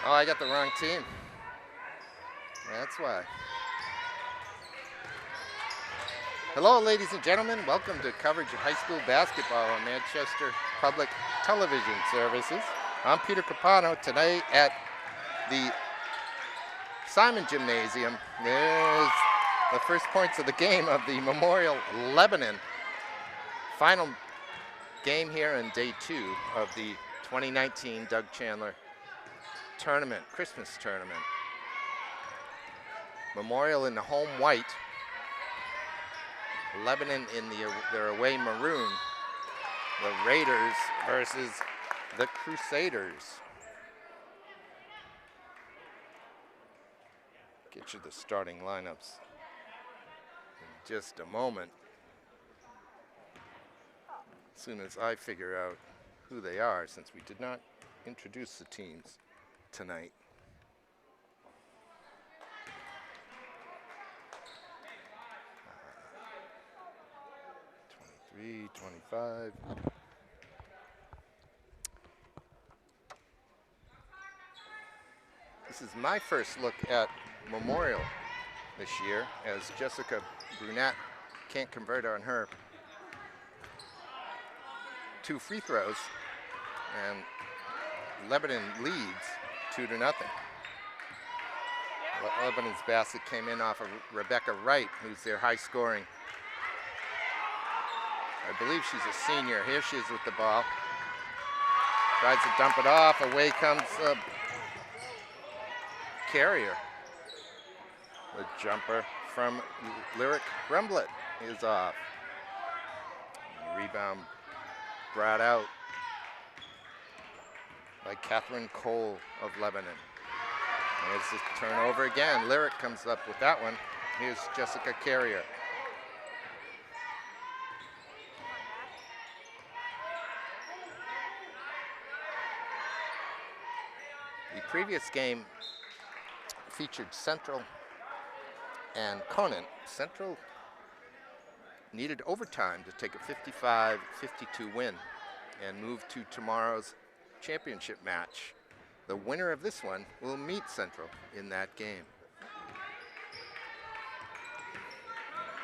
Oh, I got the wrong team. That's why. Hello, ladies and gentlemen. Welcome to coverage of high school basketball on Manchester Public Television Services. I'm Peter Capano. Tonight at the Simon Gymnasium, there's the first points of the game of the Memorial Lebanon. Final game here in day 2 of the 2019 Doug Chandler tournament, Christmas tournament. Memorial in the home white, Lebanon in their away maroon. The Raiders versus the Crusaders. Get you the starting lineups in just a moment, as soon as I figure out who they are, since we did not introduce the teams tonight. Uh, 23, 25. This is my first look at Memorial this year, as Jessica Brunette can't convert on her 2 free throws, and Lebanon leads 2-0. Lebanon's basket came in off of Rebecca Wright, who's their high scoring. I believe she's a senior. Here she is with the ball. Tries to dump it off. Away comes Carrier. The jumper from Lyric Grumblet is off. Rebound brought out by Catherine Cole of Lebanon. And it's a turnover again. Lyric comes up with that one. Here's Jessica Carrier. The previous game featured Central and Conant. Central needed overtime to take a 55-52 win and move to tomorrow's championship match. The winner of this one will meet Central in that game.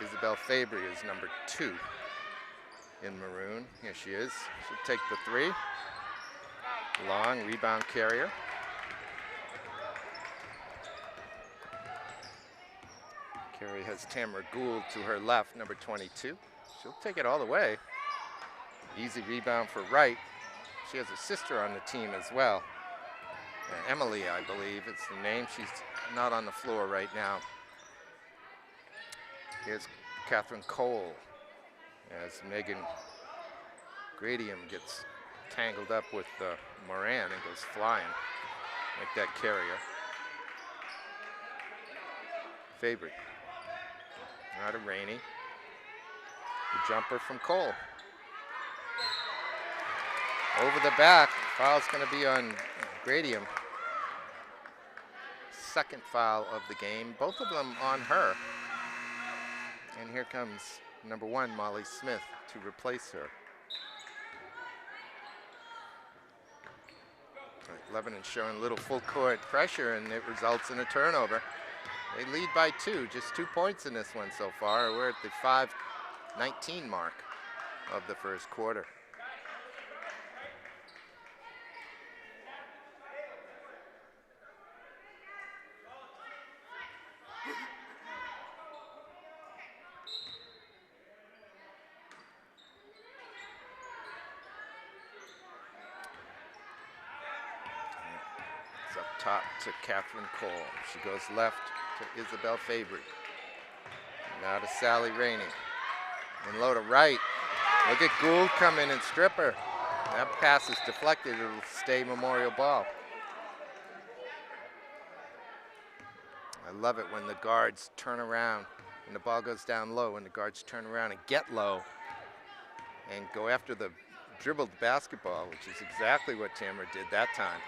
Isabel Fabry is number 2 in maroon. Here she is. She'll take the 3. Long rebound Carrier. Carrie has Tamara Gould to her left, number 22. She'll take it all the way. Easy rebound for Wright. She has a sister on the team as well. Emily, I believe it's the name. She's not on the floor right now. Here's Catherine Cole as Megan Gradium gets tangled up with Moran and goes flying like that Carrier. Fabry. Not a Rainey. The jumper from Cole. Over the back. Foul's going to be on Gradium. Second foul of the game. Both of them on her. And here comes number 1, Molly Smith, to replace her. Lebanon showing a little full court pressure, and it results in a turnover. They lead by 2, just 2 points in this one so far. We're at the 5:19 mark of the first quarter. It's up top to Catherine Cole. She goes left to Isabel Fabry. Now to Sally Rainey. And low to Wright. Look at Gould come in and strip her. That pass is deflected. It'll stay Memorial ball. I love it when the guards turn around and the ball goes down low, and the guards turn around and get low and go after the dribbled basketball, which is exactly what Tamara did that time.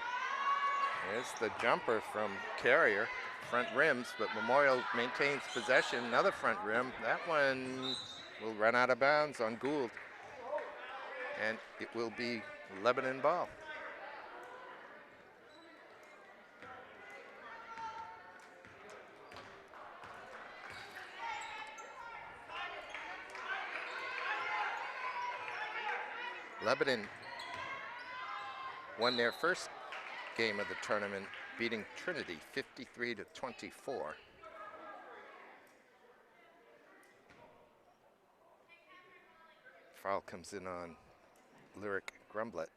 There's the jumper from Carrier. Front rims, but Memorial maintains possession. Another front rim. That one will run out of bounds on Gould. And it will be Lebanon ball. Lebanon won their first game of the tournament, beating Trinity 53-24. Foul comes in on Lyric Grumblet.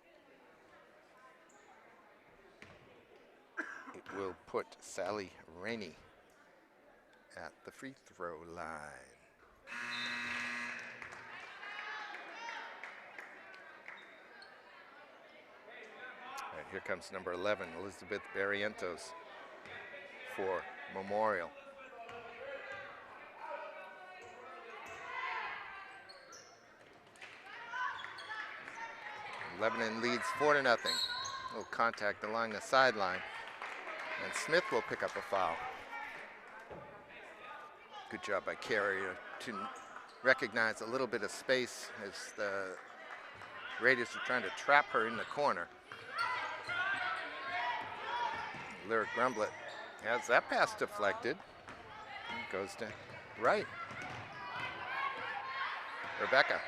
It will put Sally Rainey at the free throw line. All right, here comes number 11, Elizabeth Barrientos for Memorial. Lebanon leads 4-0. A little contact along the sideline. And Smith will pick up a foul. Good job by Carrier to recognize a little bit of space as the Raiders are trying to trap her in the corner. Lyric Grumblet has that pass deflected. It goes to right. Rebecca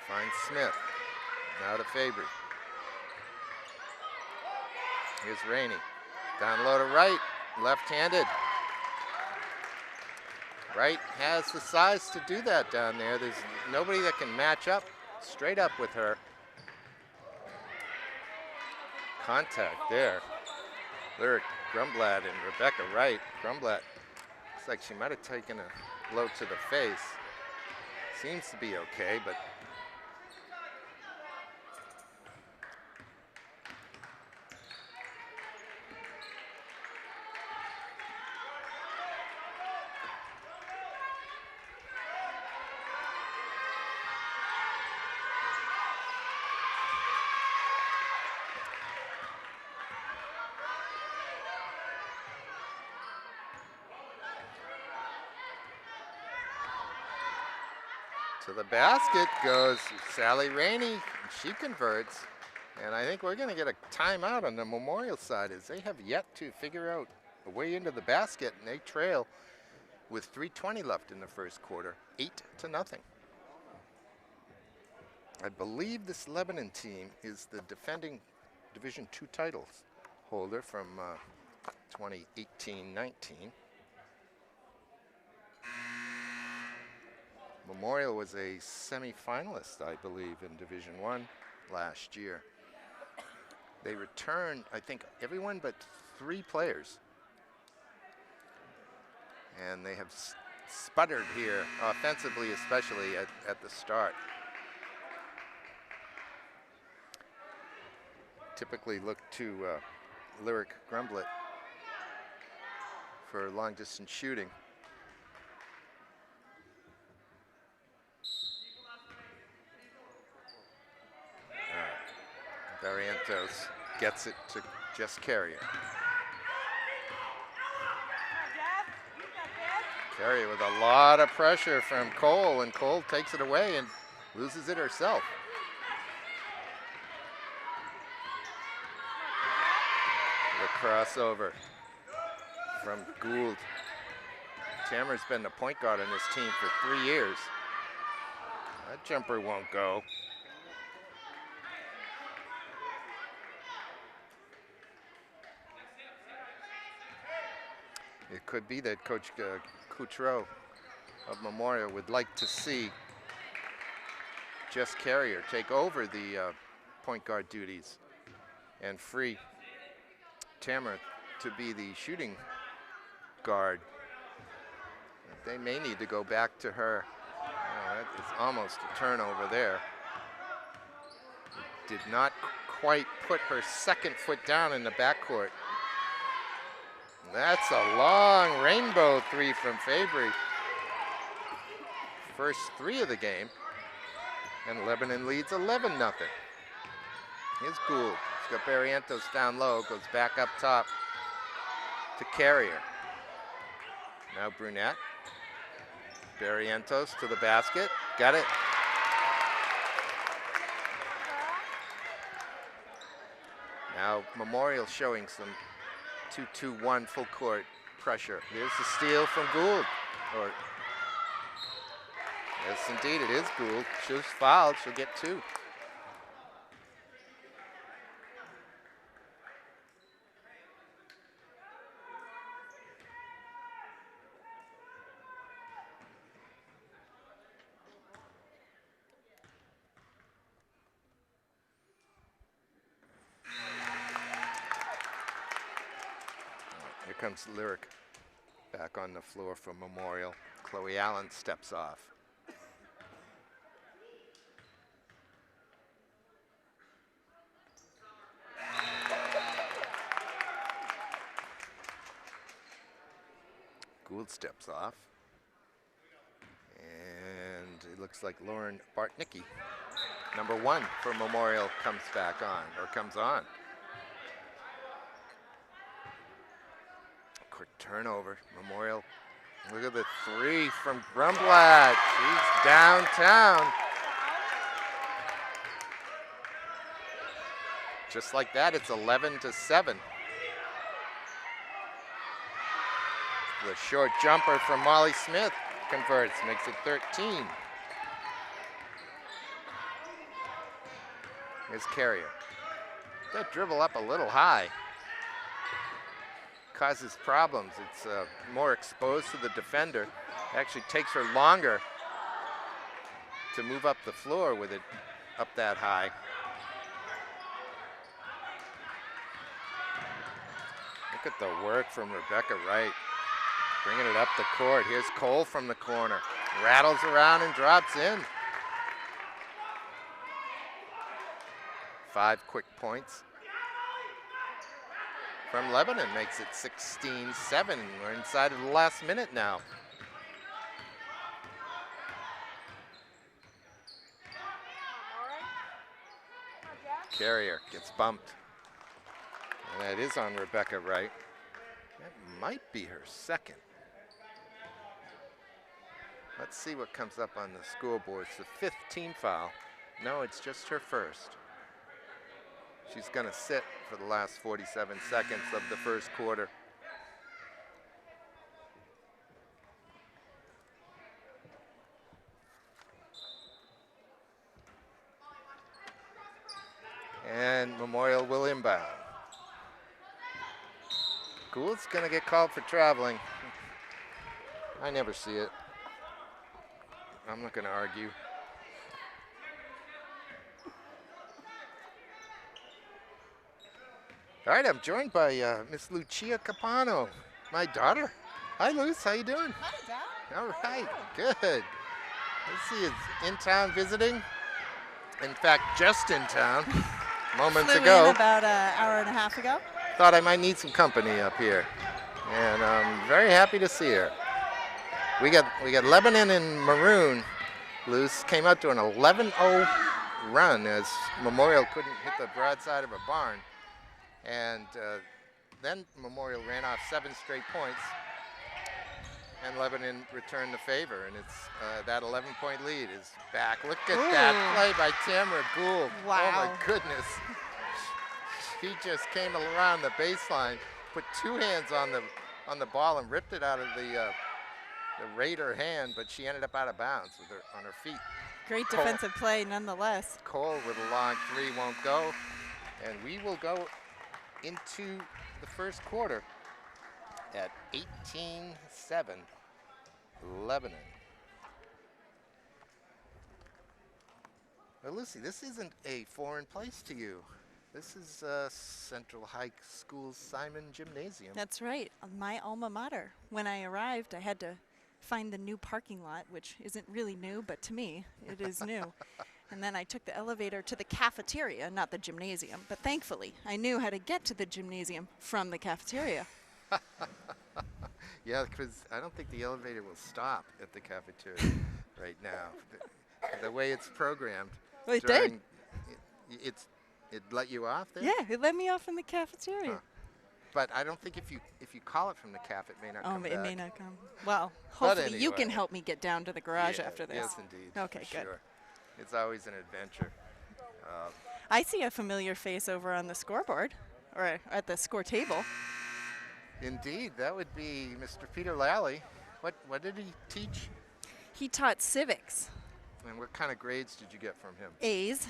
finds Smith. Now to Fabry. Here's Rainey. Down low to right. Left-handed. Wright has the size to do that down there. There's nobody that can match up straight up with her. Contact there. Lyric Grumblat and Rebecca Wright. Grumblat looks like she might have taken a blow to the face. Seems to be okay, but to the basket goes Sally Rainey. She converts. And I think we're going to get a timeout on the Memorial side as they have yet to figure out a way into the basket, and they trail with 3:20 left in the first quarter, 8-0. I believe this Lebanon team is the defending Division II titles holder from 2018-19. Memorial was a semi-finalist, I believe, in Division I last year. They returned, I think, everyone but 3 players. And they have sputtered here, offensively especially at the start. Typically look to Lyric Grumblet for long-distance shooting. Barrientos gets it to Jess Carrier. Carrier with a lot of pressure from Cole, and Cole takes it away and loses it herself. The crossover from Gould. Tamara's been the point guard on this team for 3 years. That jumper won't go. It could be that Coach Coutreau of Memorial would like to see Jess Carrier take over the point guard duties and free Tamara to be the shooting guard. They may need to go back to her. That is almost a turnover there. Did not quite put her second foot down in the backcourt. That's a long rainbow 3 from Fabry. First 3 of the game. And Lebanon leads 11-0. Here's Gould. He's got Barrientos down low, goes back up top to Carrier. Now Brunette. Barrientos to the basket. Got it. Now Memorial showing some 2-2-1 full court pressure. Here's the steal from Gould. Yes, indeed, it is Gould. She's fouled. She'll get 2. Here comes Lyric back on the floor for Memorial. Chloe Allen steps off. Gould steps off. And it looks like Lauren Bartnicki, number 1 for Memorial, comes back on, or comes on. Quick turnover. Memorial. Look at the 3 from Grumblatt. She's downtown. Just like that, it's 11-7. The short jumper from Molly Smith converts, makes it 13. Here's Carrier. That dribble up a little high causes problems. It's more exposed to the defender. It actually takes her longer to move up the floor with it up that high. Look at the work from Rebecca Wright. Bringing it up the court. Here's Cole from the corner. Rattles around and drops in. 5 quick points from Lebanon makes it 16-7. We're inside of the last minute now. Carrier gets bumped. And that is on Rebecca Wright. That might be her second. Let's see what comes up on the scoreboard. It's the 5th team foul. No, it's just her first. She's going to sit for the last 47 seconds of the first quarter. And Memorial will inbound. Gould's going to get called for traveling. I never see it. I'm not going to argue. All right, I'm joined by Miss Lucia Capano, my daughter. Hi, Luce. How you doing? Hi, Dad. All right, good. Let's see, it's in town visiting. In fact, just in town moments Flew ago. in about an hour and a half ago. Thought I might need some company up here, and I'm very happy to see her. We got Lebanon in maroon. Luce came out to an 11-0 run as Memorial couldn't hit the broadside of a barn. And then Memorial ran off 7 straight points, and Lebanon returned the favor, and it's that 11-point lead is back. Look at that play by Tamara Gould. Wow. Oh my goodness. He just came around the baseline, put 2 hands on the ball and ripped it out of the Raider hand, but she ended up out of bounds with her on her feet. Great defensive play nonetheless. Cole with a long 3 won't go, and we will go into the first quarter at 18-7 Lebanon. Now, Lucy, this isn't a foreign place to you. This is Central High School's Simon Gymnasium. That's right, my alma mater. When I arrived, I had to find the new parking lot, which isn't really new, but to me, it is new. And then I took the elevator to the cafeteria, not the gymnasium. But thankfully, I knew how to get to the gymnasium from the cafeteria. Yeah, because I don't think the elevator will stop at the cafeteria right now. The way it's programmed. Well, it did. It let you off there? Yeah, it let me off in the cafeteria. Huh. But I don't think if you call it from the caf, it may not come back. It may not come. Well, hopefully you can anyway. help me get down to the garage after this. Yes, indeed. Okay, for good. Sure. It's always an adventure. I see a familiar face over on the scoreboard, or at the score table. Indeed, that would be Mr. Peter Lally. What did he teach? He taught civics. And what kind of grades did you get from him? A's.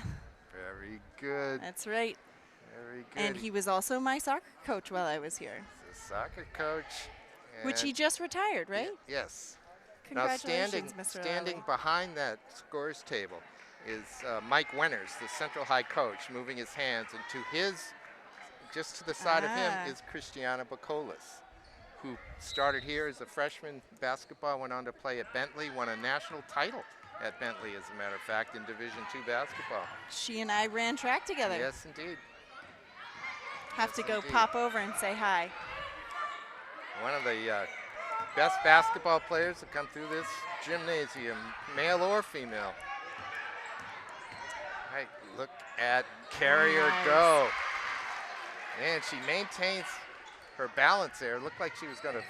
Very good. That's right. Very good. And he was also my soccer coach while I was here. He's a soccer coach. Which he and- just retired, right? Yes. Now Congratulations, Mr. standing Lally. behind that scores table is Mike Wenners, the Central High coach, moving his hands, and to his, just to the side of him is Christiana Bacolas, who started here as a freshman basketball, went on to play at Bentley, won a national title at Bentley, as a matter of fact, in Division II basketball. She and I ran track together. Yes, indeed. Have to Yes, go indeed. pop over and say hi. One of the best basketball players to come through this gymnasium, male or female. Right, look at Carrier Nice. go. And she maintains her balance there. It looked like she was going to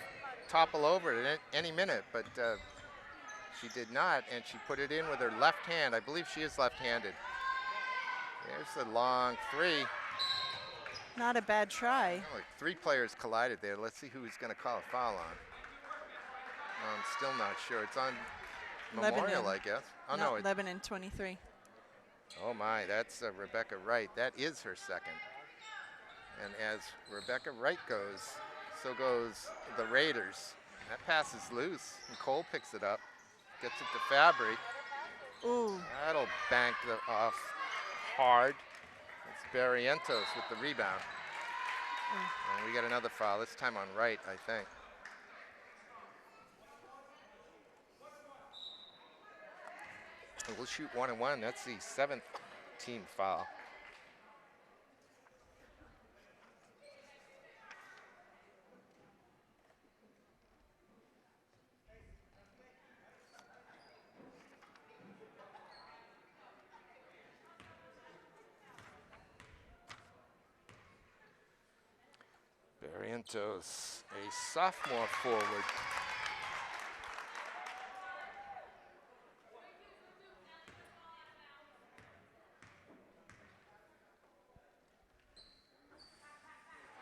topple over at any minute, but she did not, and she put it in with her left hand. I believe she is left-handed. There's a long three. Not a bad try. Oh, like 3 players collided there. Let's see who he's going to call a foul on. I'm still not sure. It's on Memorial, Lebanon. I guess. Oh, no. Lebanon 23. Oh, my. That's Rebecca Wright. That is her second. And as Rebecca Wright goes, so goes the Raiders. That pass is loose, and Cole picks it up. Gets it to Fabry. Ooh. That'll bank off hard. It's Barrientos with the rebound. And we got another foul, this time on Wright, I think. And we'll shoot 1 and 1. That's the 7th team foul. Barrientos, a sophomore forward.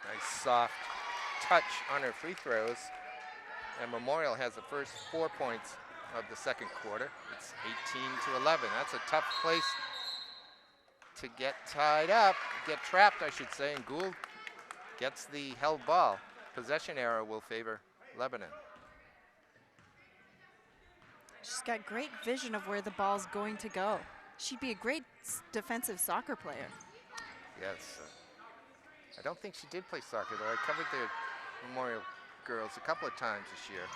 Nice soft touch on her free throws. And Memorial has the first 4 points of the second quarter. It's 18-11. That's a tough place to get tied up, get trapped, I should say, and Gould gets the held ball. Possession arrow will favor Lebanon. She's got great vision of where the ball's going to go. She'd be a great defensive soccer player. Yes. I don't think she did play soccer, though. I covered the Memorial girls a couple of times this year.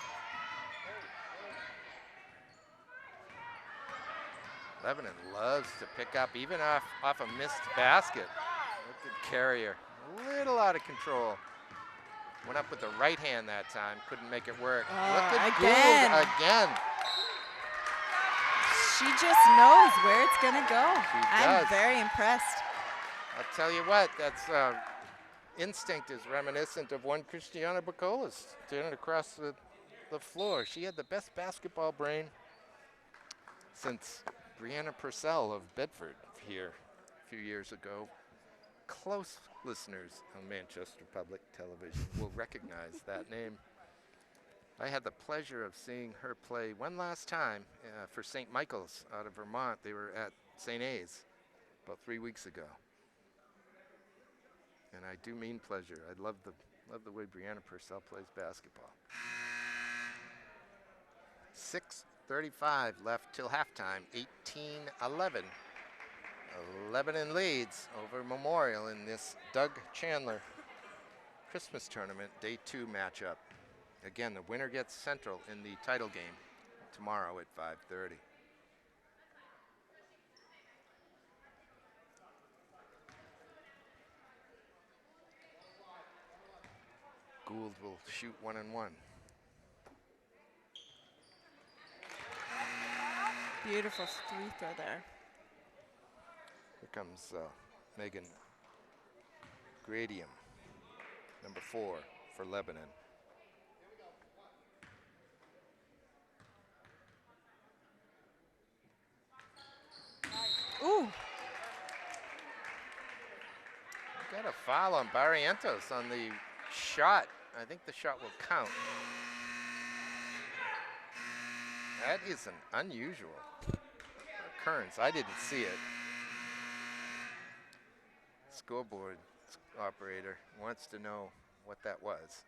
Lebanon loves to pick up, even off a missed basket. Look at Carrier, a little out of control. Went up with the right hand that time, couldn't make it work. Look at again. Gould again. She just knows where it's gonna go. She I'm does. very impressed. I'll tell you what, that's instinct is reminiscent of one Christiana Bacolas turning across the floor. She had the best basketball brain since Brianna Purcell of Bedford here a few years ago. Close listeners on Manchester Public Television will recognize that name. I had the pleasure of seeing her play one last time for St. Michael's out of Vermont. They were at St. A's about 3 weeks ago. And I do mean pleasure. I love the way Brianna Purcell plays basketball. 6:35 left till halftime, 18-11. Lebanon leads over Memorial in this Doug Chandler Christmas Tournament Day 2 matchup. Again, the winner gets Central in the title game tomorrow at 5:30. Gould will shoot 1 and 1. Beautiful free throw there. Here comes Megan Gradium, number 4 for Lebanon. Ooh. Got a foul on Barrientos on the shot. I think the shot will count. That is an unusual occurrence. I didn't see it. Scoreboard operator wants to know what that was.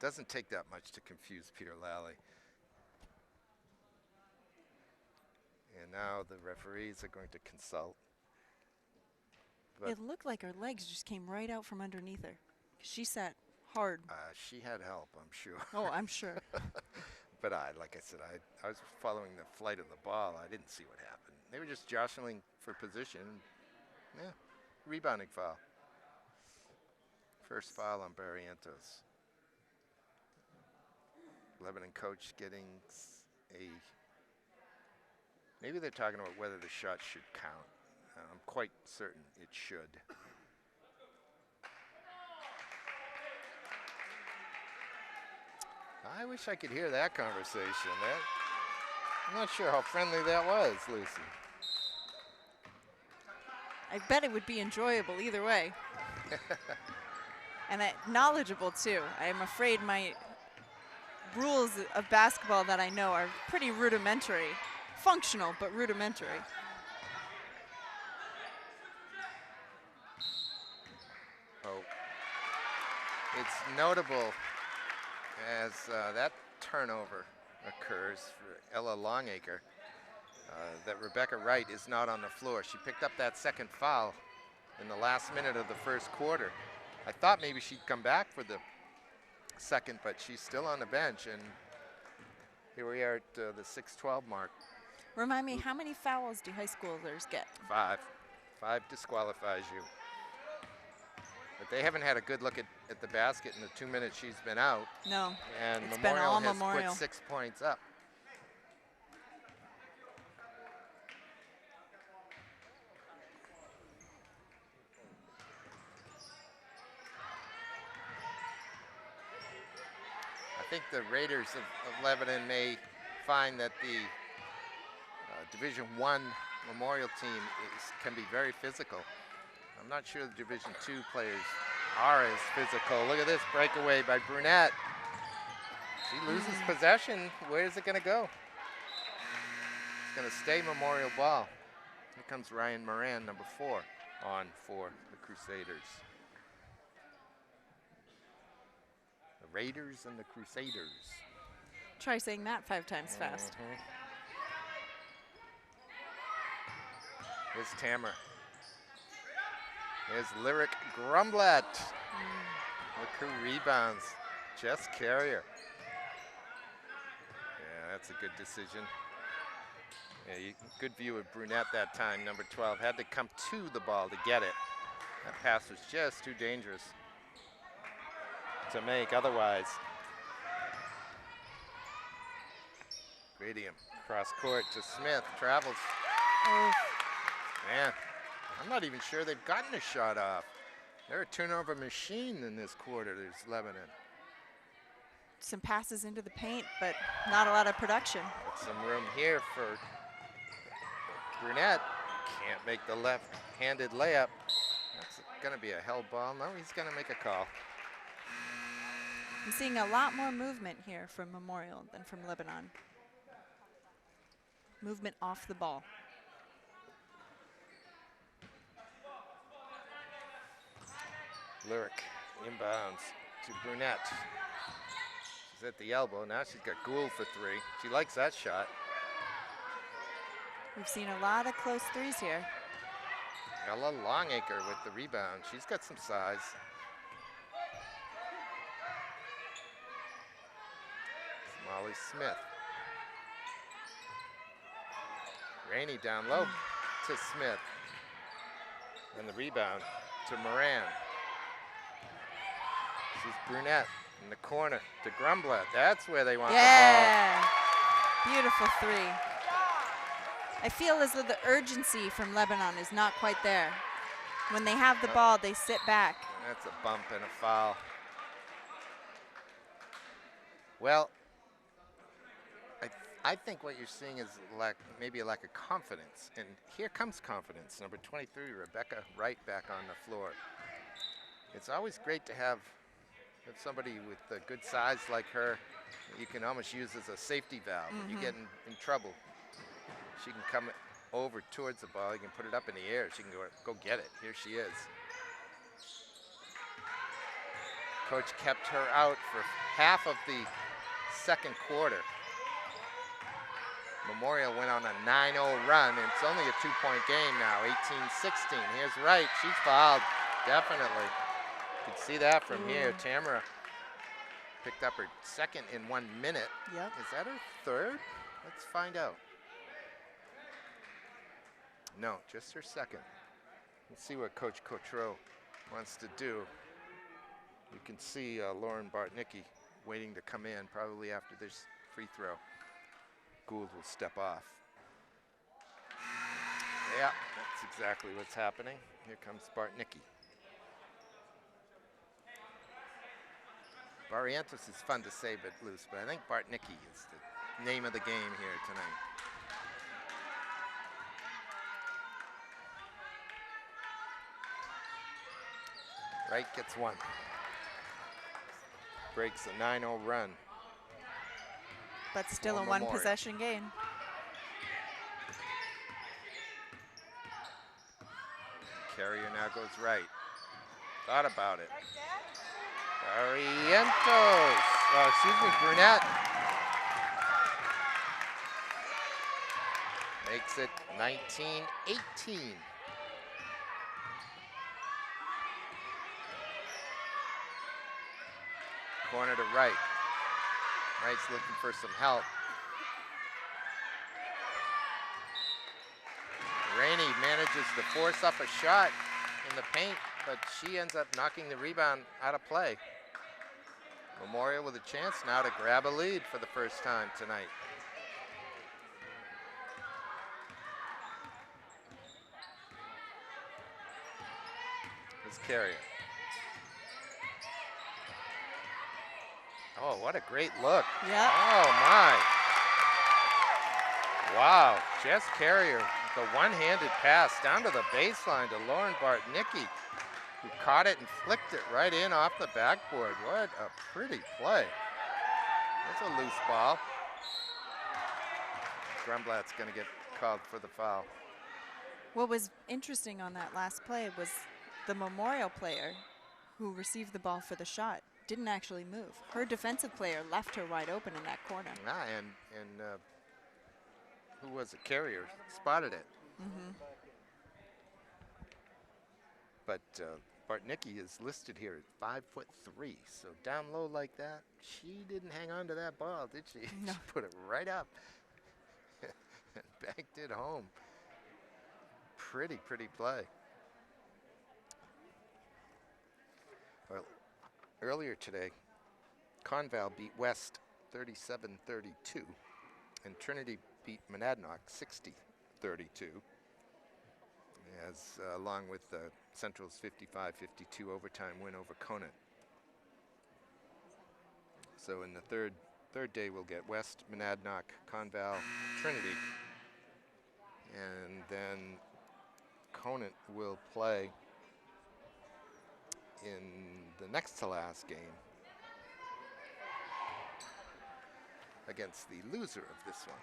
Doesn't take that much to confuse Peter Lally. And now the referees are going to consult. But It looked like her legs just came right out from underneath her. She sat hard. she had help, I'm sure. Oh, I'm sure. But like I said, I was following the flight of the ball. I didn't see what happened. They were just jostling for position. Yeah, rebounding foul. First foul on Barrientos. Lebanon coach getting maybe they're talking about whether the shot should count. I'm quite certain it should. I wish I could hear that conversation. I'm not sure how friendly that was, Lucy. I bet it would be enjoyable either way. And knowledgeable too. I am afraid my rules of basketball that I know are pretty rudimentary. Functional, but rudimentary. Oh, it's notable as that turnover occurs for Ella Longacre that Rebecca Wright is not on the floor. She picked up that second foul in the last minute of the first quarter. I thought maybe she'd come back for the second, but she's still on the bench, and here we are at the 6:12 mark. Remind me, how many fouls do high schoolers get? 5. 5 disqualifies you. But they haven't had a good look at the basket in the 2 minutes she's been out. No, And it's been all has Memorial. put 6 points up. I think the Raiders of Lebanon may find that the Division I Memorial team can be very physical. I'm not sure the Division II players are as physical. Look at this breakaway by Brunette. She loses possession. Where is it going to go? It's going to stay Memorial ball. Here comes Ryan Moran, number 4, on for the Crusaders. The Raiders and the Crusaders. Try saying that 5 times fast. Here's Tamer. Here's Lyric Grumblet. Look who rebounds. Jess Carrier. Yeah, that's a good decision. Yeah, good view of Brunette that time, number 12. Had to come to the ball to get it. That pass was just too dangerous to make otherwise. Gradium, cross court to Smith, travels. Oh. Man, I'm not even sure they've gotten a shot off. They're a turnover machine in this quarter. There's Lebanon. Some passes into the paint, but not a lot of production. Got some room here for Brunette. Can't make the left-handed layup. That's going to be a held ball. No, he's going to make a call. I'm seeing a lot more movement here from Memorial than from Lebanon. Movement off the ball. Lyric inbounds to Brunette. She's at the elbow. Now she's got Gould for 3. She likes that shot. We've seen a lot of close threes here. Ella Longacre with the rebound. She's got some size. Molly Smith. Rainey down low to Smith. And the rebound to Moran. She's Brunette in the corner to Grumblet. That's where they want the ball. Yeah, beautiful 3. I feel as though the urgency from Lebanon is not quite there. When they have the ball, they sit back. That's a bump and a foul. Well, I think what you're seeing is maybe a lack of confidence. And here comes confidence. Number 23, Rebecca Wright, back on the floor. It's always great to have If somebody with a good size like her, you can almost use as a safety valve. When you get in trouble, she can come over towards the ball. You can put it up in the air. She can go get it. Here she is. Coach kept her out for half of the second quarter. Memorial went on a 9-0 run, and it's only a 2-point game now, 18-16. Here's Wright. She's fouled, definitely. You can see that from here. Tamara picked up her second in 1 minute. Yep. Is that her third? Let's find out. No, just her second. Let's see what Coach Cotreau wants to do. You can see Lauren Bartnicki waiting to come in probably after this free throw. Gould will step off. Yeah, that's exactly what's happening. Here comes Bartnicki. Barrientos is fun to say but loose, but I think Bartnicki is the name of the game here tonight. Wright gets one. Breaks a 9-0 run. But still a Memorial. one-possession game. Carrier now goes right. Thought about it. Barrientos. Oh, excuse me, Brunette. Makes it 19-18. Corner to Wright. Wright's looking for some help. Rainey manages to force up a shot in the paint, but she ends up knocking the rebound out of play. Memorial with a chance now to grab a lead for the first time tonight. Here's Carrier. Oh, what a great look. Yeah. Oh, my. Wow, Jess Carrier, the one-handed pass down to the baseline to Lauren Bartnicki, who caught it and flicked it right in off the backboard. What a pretty play. That's a loose ball. Grumblatt's going to get called for the foul. What was interesting on that last play was the Memorial player who received the ball for the shot didn't actually move. Her defensive player left her wide open in that corner. Ah, and who was it? Carrier spotted it. But Bartnicki is listed here at 5'3", so down low like that, she didn't hang on to that ball, did she? No. She put it right up and banked it home. Pretty play. Well, earlier today, Conval beat West 37-32, and Trinity beat Monadnock 60-32, as along with Central's 55-52 overtime win over Conant. So in the third day, we'll get West, Monadnock, Conval, Trinity, and then Conant will play in the next to last game against the loser of this one.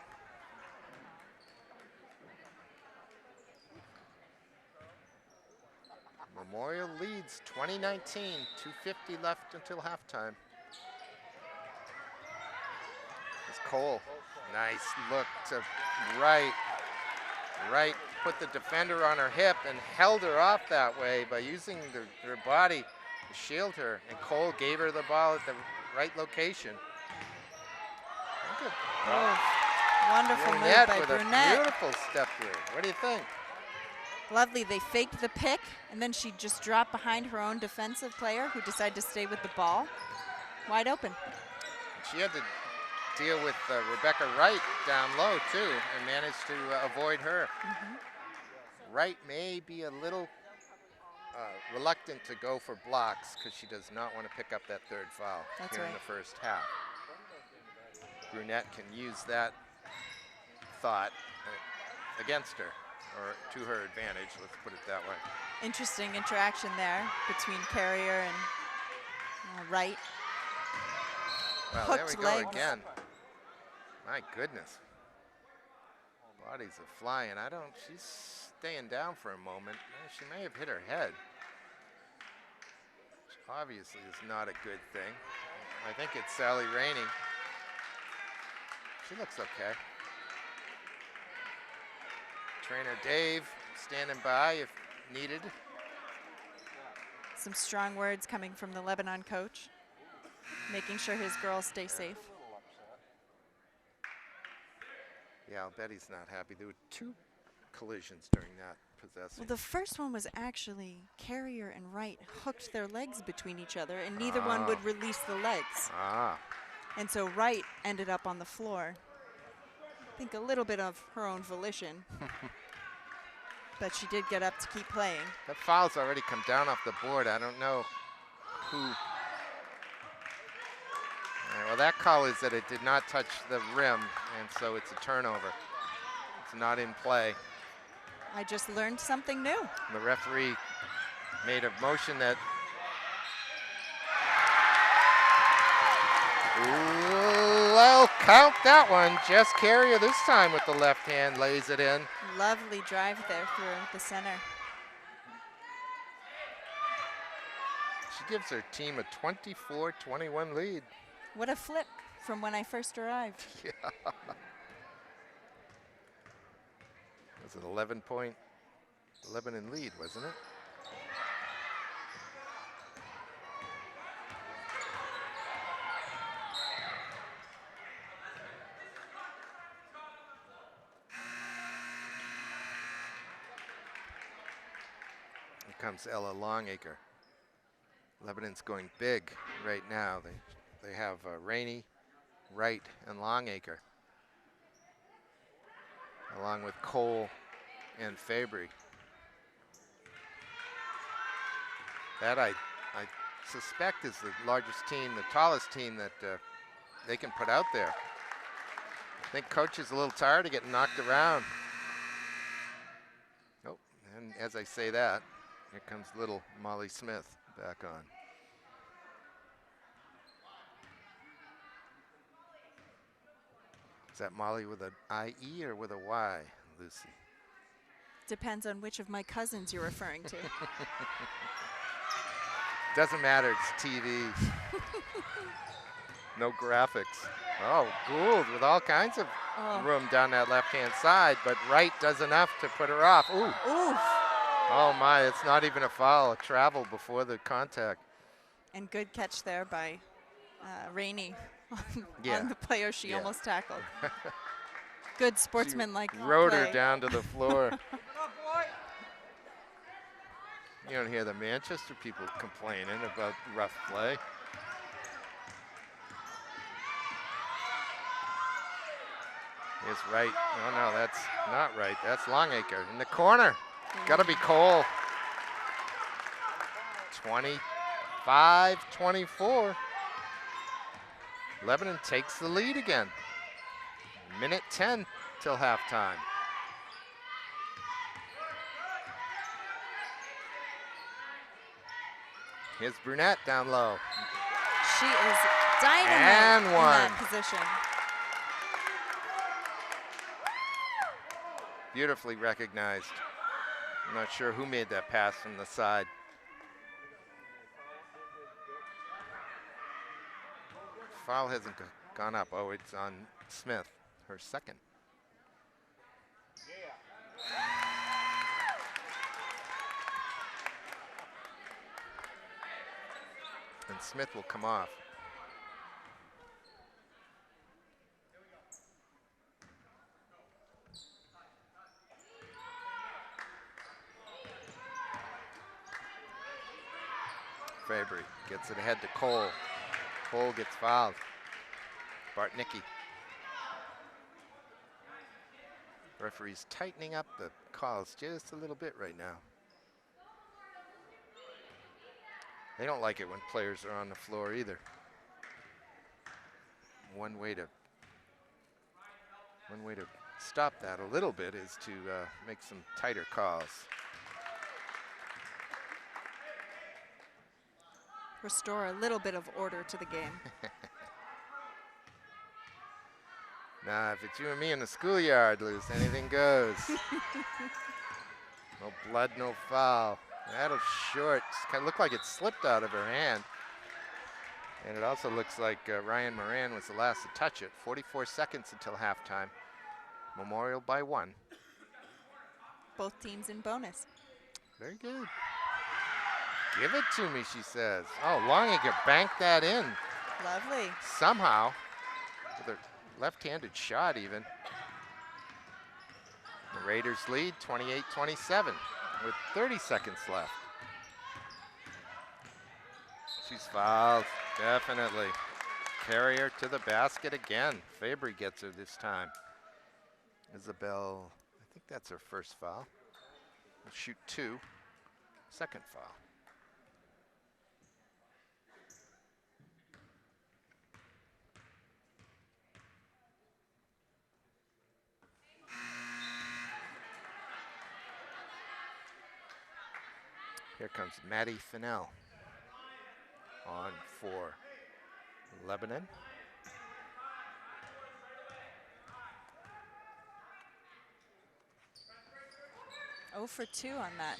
Memorial leads 2019, 2:50 left until halftime. It's Cole. Nice look to Wright. Wright put the defender on her hip and held her off that way by using her body to shield her. And Cole gave her the ball at the right location. Oh, wonderful move Brunette by with Brunette. a beautiful step through. What do you think? Lovely. They faked the pick, and then she just dropped behind her own defensive player who decided to stay with the ball. Wide open. She had to deal with Rebecca Wright down low, too, and managed to avoid her. Wright may be a little reluctant to go for blocks because she does not want to pick up that third foul That's here in right. the first half. Brunette can use that thought against her, or to her advantage, let's put it that way. Interesting interaction there between Carrier and Right. Well, there we Hooked go legs. again. My goodness. Bodies are flying. She's staying down for a moment. She may have hit her head. Which obviously is not a good thing. I think it's Sally Rainey. She looks okay. Trainer Dave standing by if needed. Some strong words coming from the Lebanon coach, making sure his girls stay safe. Yeah, I'll bet he's not happy. There were 2 collisions during that possessing. Well, the first one was actually Carrier and Wright hooked their legs between each other, and neither one would release the legs. And so Wright ended up on the floor. I think a little bit of her own volition. But she did get up to keep playing. That foul's already come down off the board. I don't know who. All right, well, that call is that it did not touch the rim, and so it's a turnover. It's not in play. I just learned something new. The referee made a motion that. Well, count that one. Jess Carrier this time with the left hand lays it in. Lovely drive there through the center. She gives her team a 24-21 lead. What a flip from when I first arrived. Yeah. It was an 11-point Lebanon lead, wasn't it? Here comes Ella Longacre. Lebanon's going big right now. They have Rainey, Wright, and Longacre, along with Cole and Fabry. That I suspect is the largest team, the tallest team that they can put out there. I think coach is a little tired of getting knocked around. Oh, and as I say that, here comes little Molly Smith back on. Is that Molly with an I-E or with a Y, Lucy? Depends on which of my cousins you're referring to. Doesn't matter, it's TV. No graphics. Oh, Gould with all kinds of room down that left-hand side, but Wright does enough to put her off. Ooh. Oof. Oh my, it's not even a foul, a travel before the contact. And good catch there by Rainey Yeah. on the player she almost tackled. Good sportsmanlike play. Rode her down to the floor. You don't hear the Manchester people complaining about rough play. Here's Wright. Oh no, that's not right. That's Longacre in the corner. Got to be Cole. 25-24. Lebanon takes the lead again. Minute 10 till halftime. Here's Brunette down low. She is dynamite And in one. that position. Beautifully recognized. I'm not sure who made that pass from the side. Foul hasn't gone up. Oh, it's on Smith, her second. And Smith will come off. Fabry gets it ahead to Cole. Cole gets fouled. Bartnicki. Referee's tightening up the calls just a little bit right now. They don't like it when players are on the floor either. One way to stop that a little bit is to make some tighter calls. restore a little bit of order to the game. Nah, if it's you and me in the schoolyard, Luce, anything goes. No blood, no foul. That'll short. Kind of looked like it slipped out of her hand. And it also looks like Ryan Moran was the last to touch it. 44 seconds until halftime. Memorial by 1. Both teams in bonus. Very good. Give it to me, she says. Oh, Longacre banked that in. Lovely. Somehow, with her left-handed shot even. The Raiders lead 28-27 with 30 seconds left. She's fouled, definitely. Carry her to the basket again. Fabry gets her this time. Isabel, I think that's her first foul. Will shoot 2, second foul. Here comes Maddie Fennell on for Lebanon. Oh for 2 on that.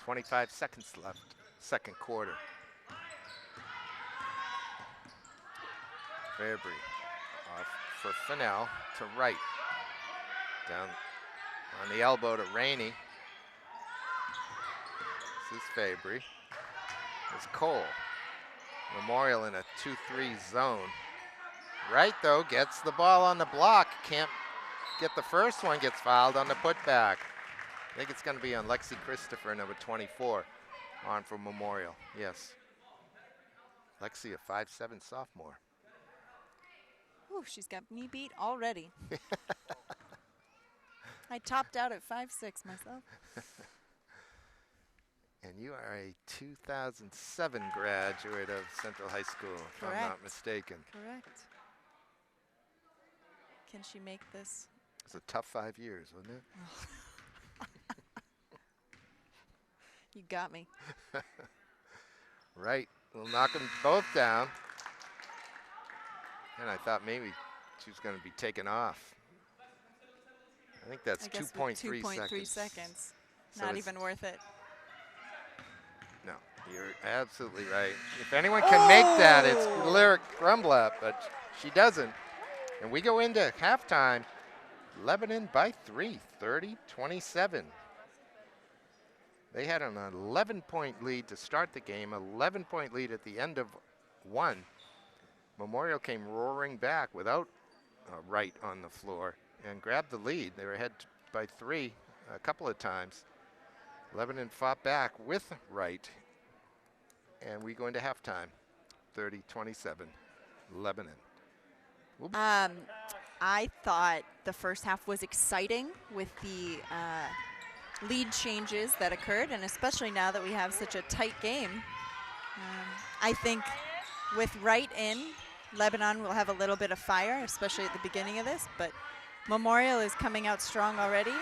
.25 seconds left, second quarter. Fabry off for Fennell to right. Down on the elbow to Rainey. This is Fabry. This is Cole. Memorial in a 2-3 zone. Wright, though, gets the ball on the block. Can't get the first one, gets fouled on the putback. I think it's going to be on Lexi Christopher, number 24, on for Memorial. Yes. Lexi, a 5'7" sophomore. Ooh, she's got me beat already. I topped out at 5'6" myself. And you are a 2007 graduate of Central High School, if I'm not mistaken. Correct. Can she make this? It's a tough 5 years, wasn't it? You got me. Right. We'll knock them both down. And I thought maybe she was going to be taken off. I think that's 2.3 seconds. 2.3 seconds. So Not even worth it. No, you're absolutely right. If anyone can make that, it's Lyric Grumblat, but she doesn't. And we go into halftime. Lebanon by 3, 30-27. They had an 11-point lead to start the game, 11-point lead at the end of 1. Memorial came roaring back without Wright on the floor and grabbed the lead. They were ahead by 3 a couple of times. Lebanon fought back with Wright, and we go into halftime, 30-27, Lebanon. I thought the first half was exciting with the lead changes that occurred, and especially now that we have such a tight game. I think with Wright in, Lebanon will have a little bit of fire, especially at the beginning of this, but Memorial is coming out strong already.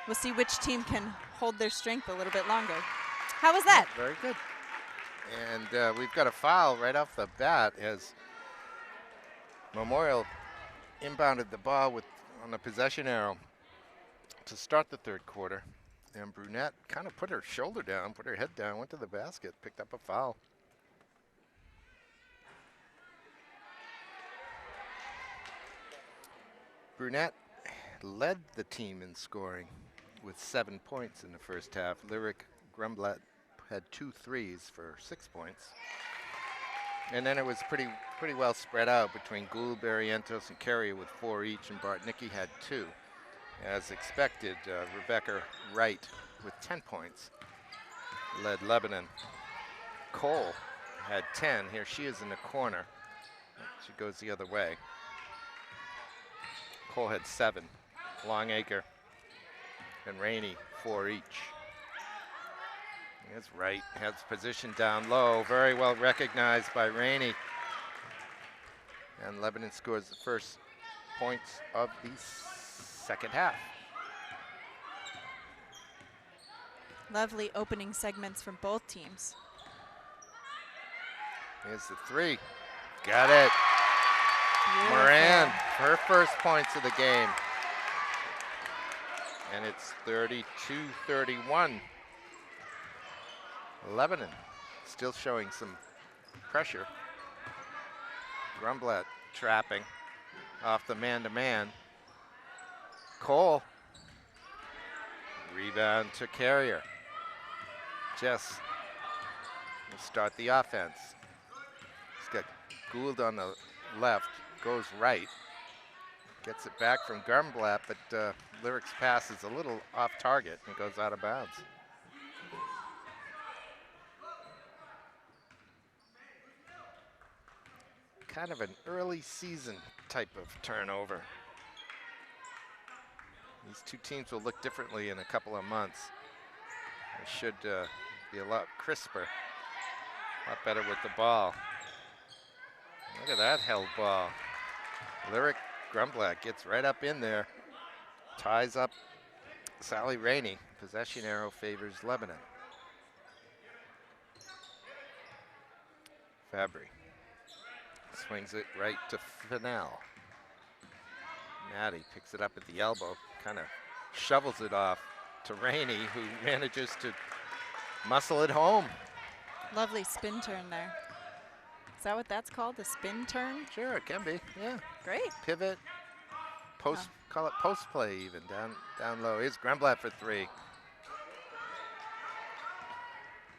We'll see which team can hold their strength a little bit longer. How was that? Very good. And we've got a foul right off the bat as Memorial inbounded the ball on the possession arrow to start the third quarter. And Brunette kind of put her shoulder down, put her head down, went to the basket, picked up a foul. Brunette led the team in scoring with 7 points in the first half. Lyric Grumblat had 2 threes for 6 points. And then it was pretty well spread out between Gould, Barrientos, and Carrier with 4 each, and Bartnicki had 2. As expected, Rebecca Wright with 10 points led Lebanon. Cole had 10. Here she is in the corner. She goes the other way. Cole had 7. Longacre and Rainey 4 each. That's Wright, has position down low, very well recognized by Rainey. And Lebanon scores the first points of the second half. Lovely opening segments from both teams. Here's the three. Got it. Beautiful. Moran, her first points of the game. And it's 32-31. Lebanon still showing some pressure. Grumblatt trapping off the man-to-man. Cole. Rebound to Carrier. Jess will start the offense. He's got Gould on the left, goes right. Gets it back from Grumblatt, but Lyric's pass is a little off target and goes out of bounds. Kind of an early season type of turnover. These two teams will look differently in a couple of months. They should be a lot crisper, a lot better with the ball. Look at that held ball. Lyric Grumblatt gets right up in there, ties up Sally Rainey. Possession arrow favors Lebanon. Fabry swings it right to Fennell. Maddie picks it up at the elbow, kind of shovels it off to Rainey, who manages to muscle it home. Lovely spin turn there. Is that what that's called, the spin turn? Sure, it can be, yeah. Great. Pivot, post, call it post play even, down low. Here's Grumblatt for three.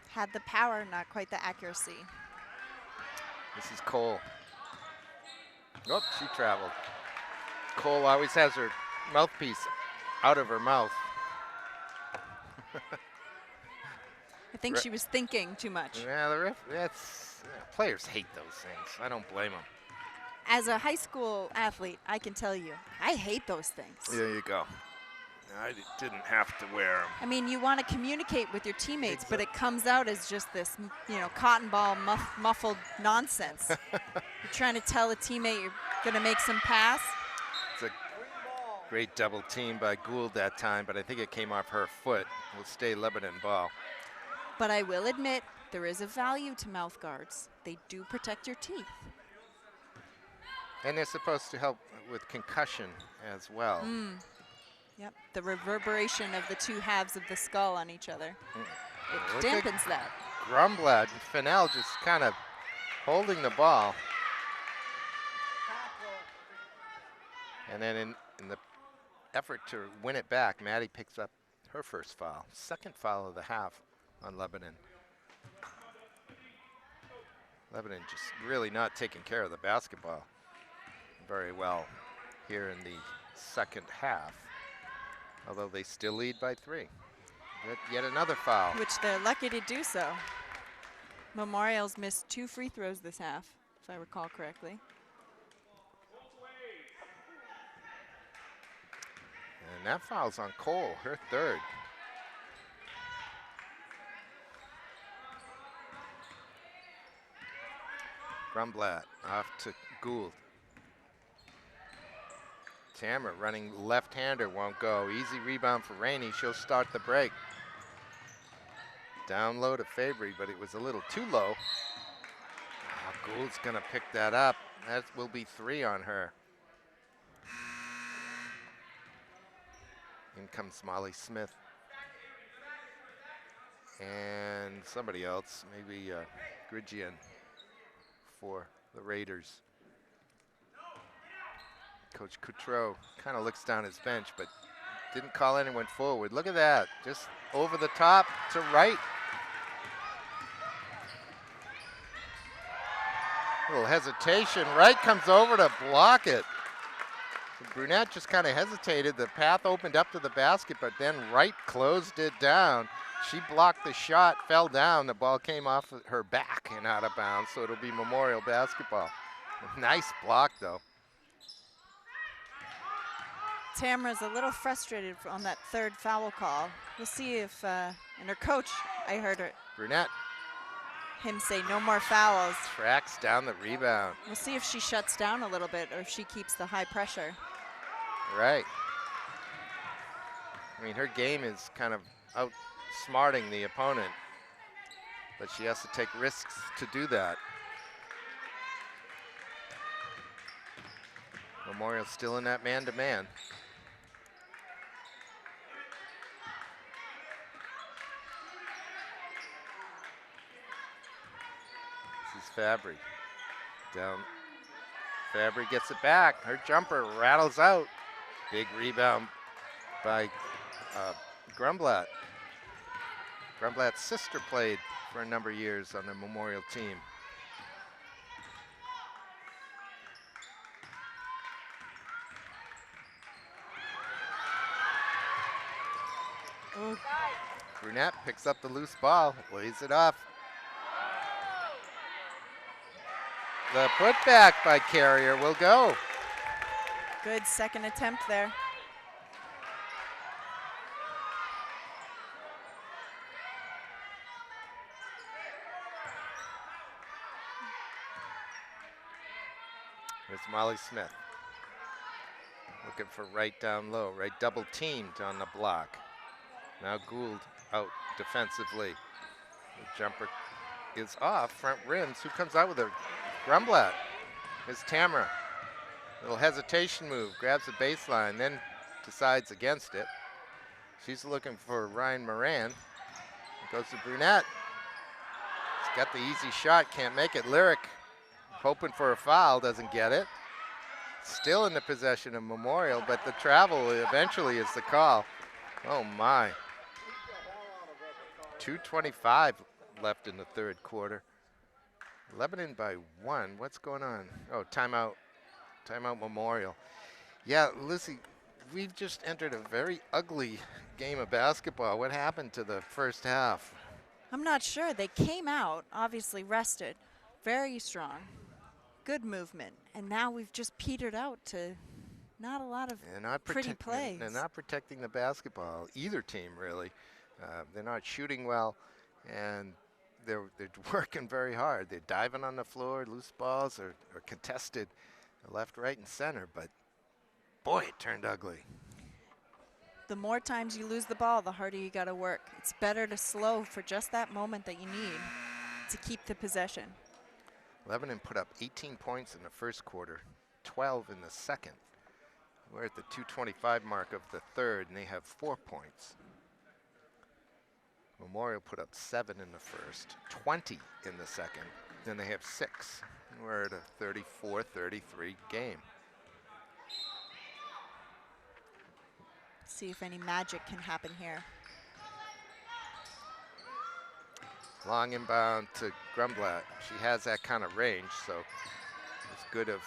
Had the power, not quite the accuracy. This is Cole. Oh, she traveled. Cole always has her mouthpiece out of her mouth. I think she was thinking too much. Yeah, the players hate those things. I don't blame them. As a high school athlete, I can tell you, I hate those things. There you go. I didn't have to wear them. I mean, you want to communicate with your teammates, but it comes out as just this, cotton ball muffled nonsense. You're trying to tell a teammate you're going to make some pass. It's a great double team by Gould that time, but I think it came off her foot. Will stay Lebanon ball. But I will admit, there is a value to mouth guards. They do protect your teeth. And they're supposed to help with concussion as well. Yep, the reverberation of the two halves of the skull on each other. It Look dampens that. Grumblatt and Fennell just kind of holding the ball. And then in the effort to win it back, Maddie picks up her first foul. Second foul of the half on Lebanon. Lebanon just really not taking care of the basketball very well here in the second half, although they still lead by 3. Yet another foul. Which they're lucky to do so. Memorial's missed 2 free throws this half, if I recall correctly. And that foul's on Cole, her third. Grumblatt off to Gould. Tamara running left-hander, won't go. Easy rebound for Rainey. She'll start the break. Down low to Fabry, but it was a little too low. Gould's gonna pick that up. That will be 3 on her. In comes Molly Smith. And somebody else, maybe Grigian for the Raiders. Coach Coutreau kind of looks down his bench, but didn't call anyone forward. Look at that, just over the top to right. Little hesitation, Wright comes over to block it. Brunette just kind of hesitated. The path opened up to the basket, but then Wright closed it down. She blocked the shot, fell down. The ball came off her back and out of bounds, so it'll be Memorial basketball. Nice block, though. Tamara's a little frustrated on that third foul call. We'll see if, and her coach, I heard her. Brunette. him say no more fouls. Tracks down the rebound. We'll see if she shuts down a little bit or if she keeps the high pressure. Right. I mean, her game is kind of outsmarting the opponent, but she has to take risks to do that. Memorial still in that man-to-man. This is Fabry. Down. Fabry gets it back. Her jumper rattles out. Big rebound by Grumblatt. Grumblatt's sister played for a number of years on the Memorial team. Ooh. Brunette picks up the loose ball, lays it off. The putback by Carrier will go. Good second attempt there. Here's Molly Smith. Looking for right down low, right double teamed on the block. Now Gould out defensively. The jumper is off, front rims. Who comes out with a Grumblatt? It's Tamara. Little hesitation move, grabs the baseline, then decides against it. She's looking for Ryan Moran. Goes to Brunette. She's got the easy shot, can't make it. Lyric hoping for a foul, doesn't get it. Still in the possession of Memorial, but the travel eventually is the call. Oh my. 2:25 left in the third quarter. Lebanon by 1. What's going on? Oh, timeout. Timeout Memorial. Yeah, Lucy, we've just entered a very ugly game of basketball. What happened to the first half? I'm not sure. They came out, obviously rested, very strong, good movement, and now we've just petered out to not a lot of pretty plays. They're not protecting the basketball, either team really. They're not shooting well, and they're working very hard. They're diving on the floor, loose balls are contested left, right, and center, but boy, it turned ugly. The more times you lose the ball, the harder you got to work. It's better to slow for just that moment that you need to keep the possession. Lebanon put up 18 points in the first quarter, 12 in the second. We're at the 2:25 mark of the third, and they have 4 points. Memorial put up 7 in the first, 20 in the second, then they have 6. We're at a 34-33 game. See if any magic can happen here. Long inbound to Grumblatt. She has that kind of range, so it's good of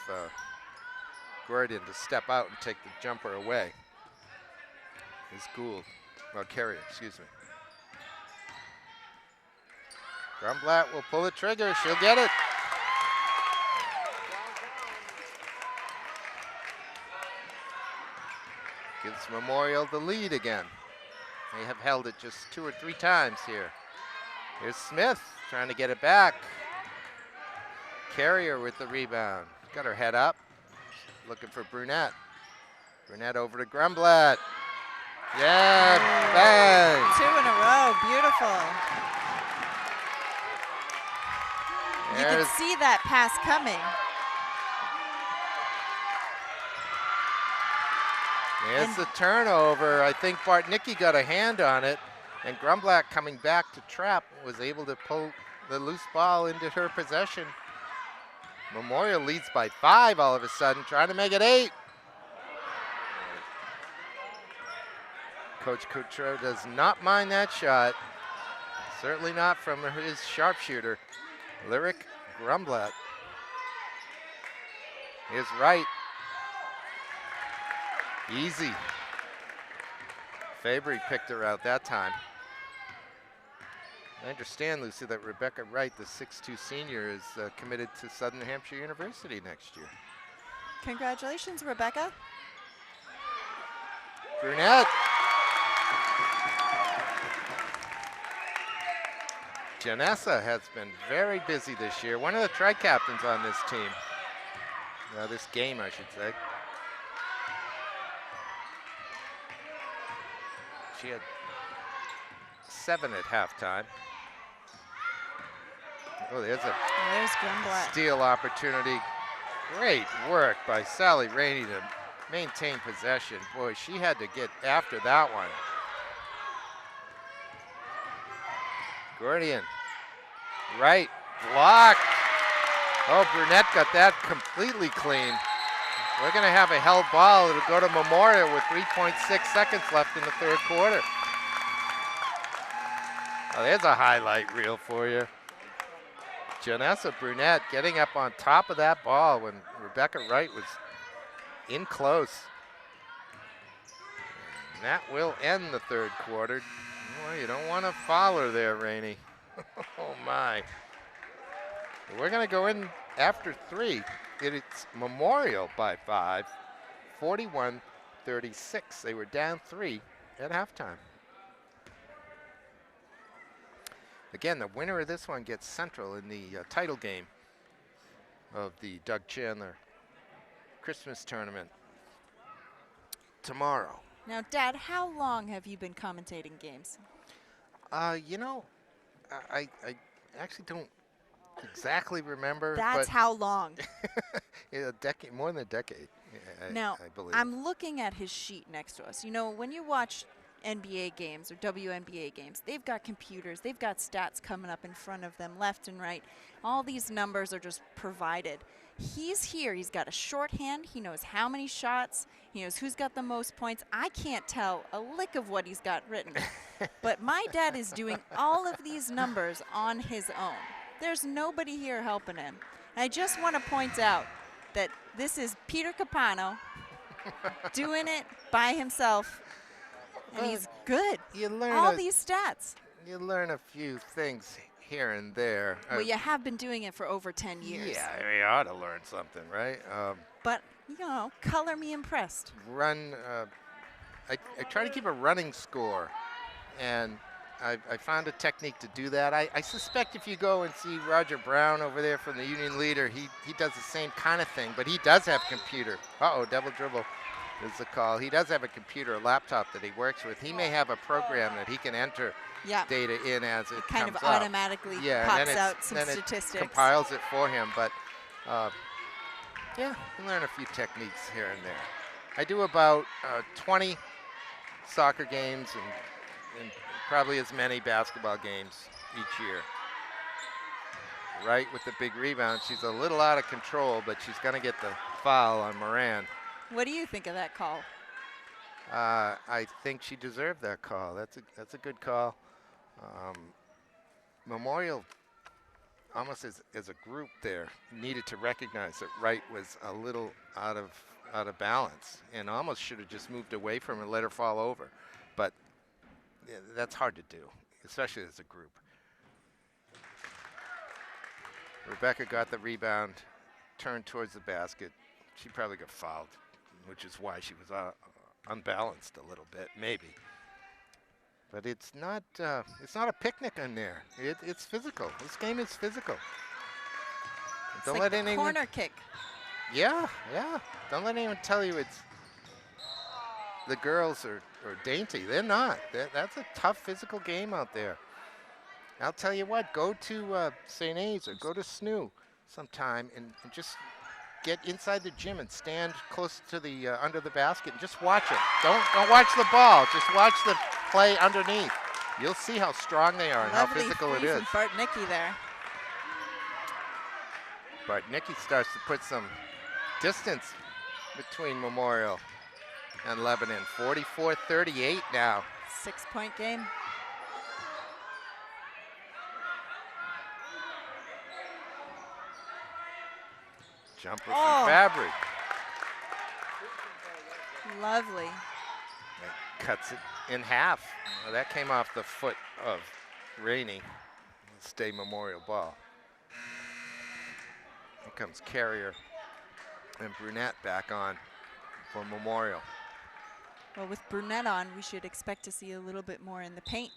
Gordon to step out and take the jumper away. Is Gould, well, Carrier, excuse me. Grumblatt will pull the trigger, she'll get it. Gives Memorial the lead again. They have held it just 2 or 3 times here. Here's Smith trying to get it back. Carrier with the rebound. Got her head up. Looking for Brunette. Brunette over to Grumblatt. Yeah, bang. 2 in a row, beautiful. You can see that pass coming. There's the turnover. I think Bartnicki got a hand on it, and Grumblatt coming back to trap was able to pull the loose ball into her possession. Memorial leads by 5 all of a sudden, trying to make it 8. Coach Coutreau does not mind that shot. Certainly not from his sharpshooter, Lyric Grumblatt. Here's Wright. Easy. Fabry picked her out that time. I understand, Lucy, that Rebecca Wright, the 6'2" senior, is committed to Southern Hampshire University next year. Congratulations, Rebecca. Brunette. Janessa has been very busy this year. One of the tri-captains on this team. This game, I should say. She had 7 at halftime. Oh, there's Grumblatt. steal opportunity. Great work by Sally Rainey to maintain possession. Boy, she had to get after that one. Gordian, right, blocked. Oh, Burnett got that completely clean. We're gonna have a held ball. It'll go to Memorial with 3.6 seconds left in the third quarter. Oh, there's a highlight reel for you. Janessa Brunette getting up on top of that ball when Rebecca Wright was in close. And that will end the third quarter. Well, you don't want to foul her there, Rainey. Oh my. We're gonna go in after 3. It's Memorial by 5, 41-36. They were down 3 at halftime. Again, the winner of this one gets Central in the title game of the Doug Chandler Christmas tournament tomorrow. Now, Dad, how long have you been commentating games? You know, I actually don't exactly remember. That's how long. A decade, more than a decade. Now, I believe. I'm looking at his sheet next to us. You know, when you watch NBA games or WNBA games, they've got computers, they've got stats coming up in front of them left and right. All these numbers are just provided. He's here, he's got a shorthand, he knows how many shots, he knows who's got the most points. I can't tell a lick of what he's got written. But my dad is doing all of these numbers on his own. There's nobody here helping him. And I just want to point out that this is Peter Capano doing it by himself. And he's good. You learn all these stats. You learn a few things here and there. Well, you have been doing it for over 10 years. Yeah, you ought to learn something, right? But, you know, color me impressed. I try to keep a running score, and I found a technique to do that. I suspect if you go and see Roger Brown over there from the Union Leader, he does the same kind of thing, but he does have computer. Uh-oh, double dribble is the call. He does have a computer, a laptop that he works with. He may have a program that he can enter data in as it kind comes of up. automatically and pops out some then statistics. It compiles it for him, but yeah, you learn a few techniques here and there. I do about 20 soccer games and probably as many basketball games each year. Right with the big rebound. She's a little out of control, but she's going to get the foul on Moran. What do you think of that call? I think she deserved that call. That's a good call. Memorial, almost as a group there, needed to recognize that Wright was a little out of balance and almost should have just moved away from her and let her fall over. But yeah, that's hard to do, especially as a group. Rebecca got the rebound, turned towards the basket. She probably got fouled, which is why she was unbalanced a little bit, maybe. But it's not a picnic in there. It's physical. This game is physical. It's Don't like let the anyone. Corner kick. Yeah. Don't let anyone tell you it's the girls are dainty. They're not. That's a tough physical game out there. I'll tell you what. Go to St. A's or go to SNU sometime and just get inside the gym and stand close to the under the basket and just watch it. Don't watch the ball. Just watch the play underneath. You'll see how strong they are and how physical it is. Bartnicki there. Bartnicki starts to put some distance between Memorial and Lebanon. 44-38 now. 6-point game. Jumper from Fabry. Lovely. That cuts it in half. Well, that came off the foot of Rainey. Stay Memorial ball. Here comes Carrier and Brunette back on for Memorial. Well, with Brunette on, we should expect to see a little bit more in the paint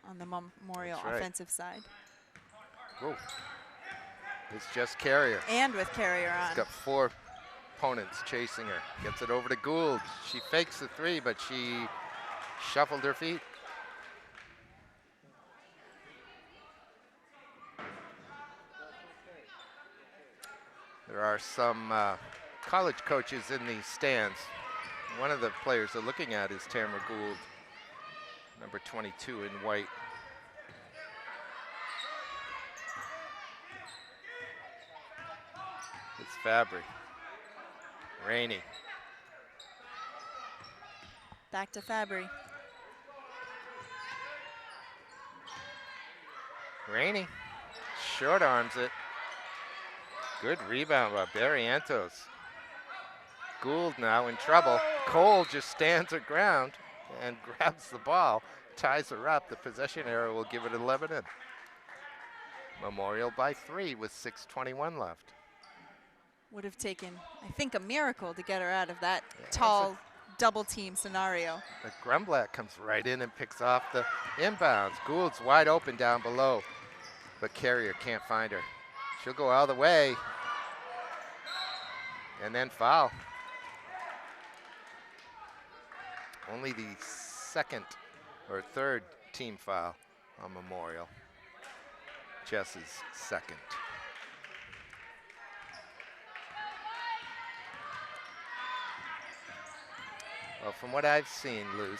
on the Memorial offensive side. Whoa. It's just Carrier. And with Carrier on. She's got 4 opponents chasing her. Gets it over to Gould. She fakes the 3, but she shuffled her feet. There are some college coaches in the stands. One of the players they're looking at is Tamara Gould, number 22 in white. It's Fabry. Rainey. Back to Fabry. Rainey short arms it. Good rebound by Barrientos. Gould now in trouble. Cole just stands her ground and grabs the ball, ties her up. The possession error will give it Lebanon. Memorial by 3 with 6:21 left. Would have taken, I think, a miracle to get her out of that tall double team scenario. The Grumblatt comes right in and picks off the inbounds. Gould's wide open down below, but Carrier can't find her. She'll go all the way and then foul. Only the second or third team foul on Memorial. Jess's second. Well, from what I've seen, Luce,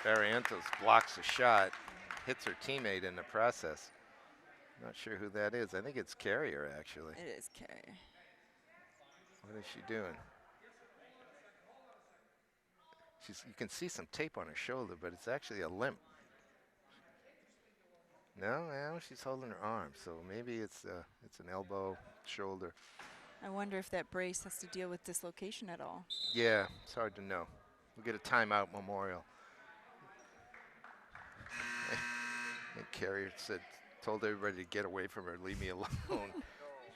Barrientos blocks a shot, hits her teammate in the process. Not sure who that is. I think it's Carrier, actually. It is Carrier. What is she doing? You can see some tape on her shoulder, but it's actually a limp. No, she's holding her arm, so maybe it's an elbow, shoulder. I wonder if that brace has to deal with dislocation at all. Yeah, it's hard to know. We'll get a timeout, Memorial. And Carrier told everybody to get away from her, leave me alone.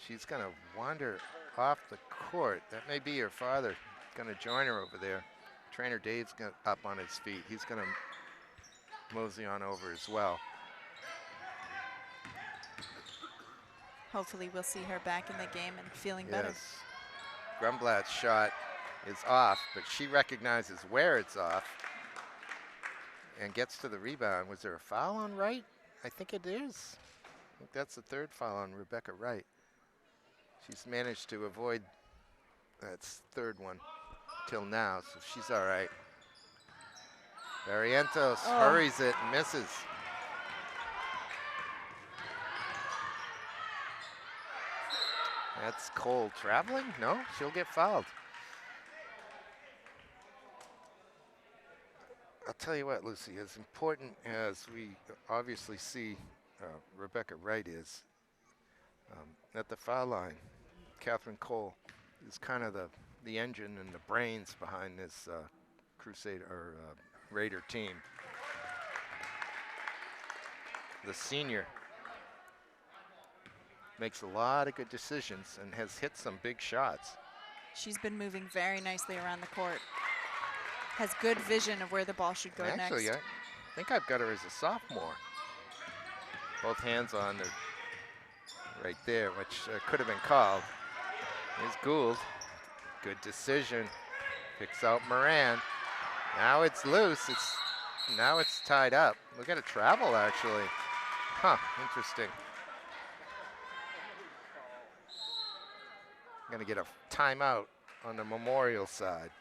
She's gonna wander off the court. That may be her father gonna join her over there. Trainer Dave's up on his feet. He's gonna mosey on over as well. Hopefully we'll see her back in the game and feeling better. Yes. Grumblatt's shot is off, but she recognizes where it's off and gets to the rebound. Was there a foul on Wright? I think it is. I think that's the 3rd foul on Rebecca Wright. She's managed to avoid that 3rd one till now, so she's all right. Barrientos hurries it, misses. That's Cole traveling? No, she'll get fouled. I'll tell you what, Lucy, as important as we obviously see Rebecca Wright is, at the foul line, Catherine Cole is kind of the engine and the brains behind this Raider team. The senior makes a lot of good decisions and has hit some big shots. She's been moving very nicely around the court. Has good vision of where the ball should go Actually, next. I think I've got her as a sophomore. Both hands on the right there, which could have been called. Here's Gould. Good decision. Picks out Moran. Now it's loose. Now it's tied up. We've got to travel, actually. Huh, interesting. Going to get a timeout on the Memorial side.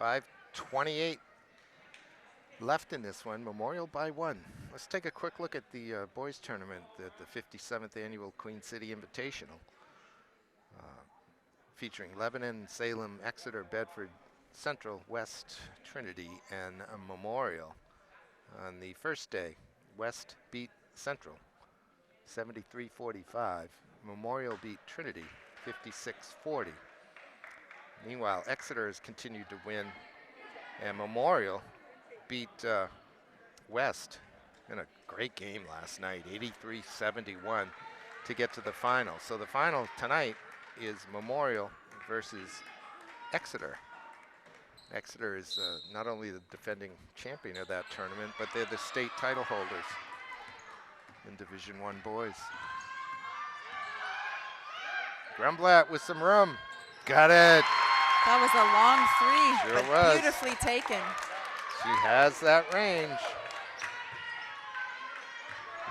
5:28 left in this one. Memorial by 1. Let's take a quick look at the boys tournament at the 57th Annual Queen City Invitational. Featuring Lebanon, Salem, Exeter, Bedford, Central, West, Trinity, and Memorial. On the first day, West beat Central 73-45. Memorial beat Trinity 56-40. Meanwhile, Exeter has continued to win, and Memorial beat West in a great game last night, 83-71 to get to the final. So the final tonight is Memorial versus Exeter. Exeter is not only the defending champion of that tournament, but they're the state title holders in Division I boys. Grumblatt with some room. Got it. That was a long three, Sure but was. beautifully taken. She has that range.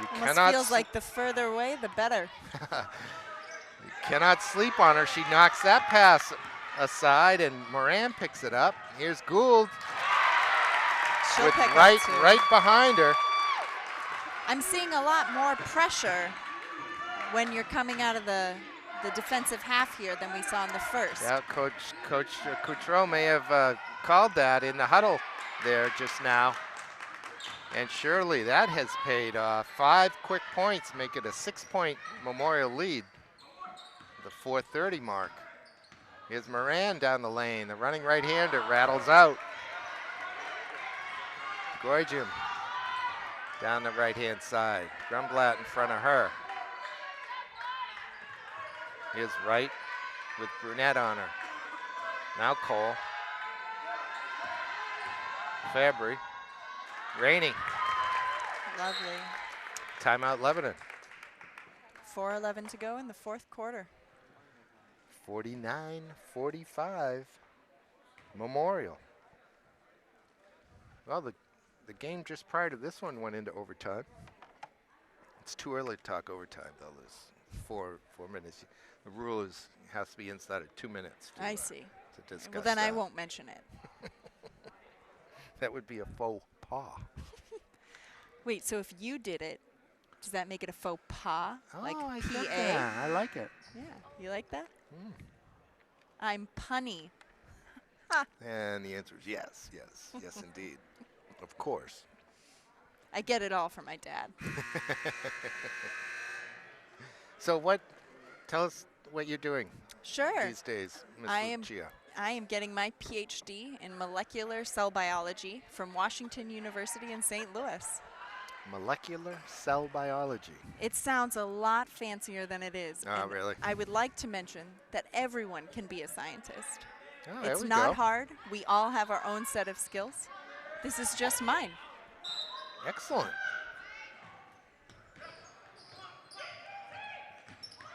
You Almost feels like the further away, the better. You cannot sleep on her. She knocks that pass aside, and Moran picks it up. Here's Gould She'll with pick right up too. right behind her. I'm seeing a lot more pressure when you're coming out of the defensive half here than we saw in the first. Yeah, Coach Coutreau may have called that in the huddle there just now. And surely that has paid off. 5 quick points make it a 6-point Memorial lead. The 4:30 mark. Here's Moran down the lane. The running right-hander rattles out. Goijim down the right-hand side. Grumblatt in front of her. Here's Wright with Brunette on her. Now Cole. Fabry. Rainey. Lovely. Timeout Lebanon. 4:11 to go in the fourth quarter. 49-45 Memorial. Well, the game just prior to this one went into overtime. It's too early to talk overtime, though. There's four minutes. The rule is has to be inside of 2 minutes. I see. To discuss Well, then I that. won't mention it. That would be a faux pas. Wait, so if you did it, does that make it a faux pas? Like I PA? get that. I like it. Yeah, you like that? Mm. I'm punny. And the answer is yes, yes, yes, indeed. Of course. I get it all from my dad. So tell us what you're doing Sure. these days, Ms. I am- Lucia. I am getting my PhD in molecular cell biology from Washington University in St. Louis. Molecular cell biology. It sounds a lot fancier than it is. Oh, and really? I would like to mention that everyone can be a scientist. Oh, there It's we not go. hard. We all have our own set of skills. This is just mine. Excellent.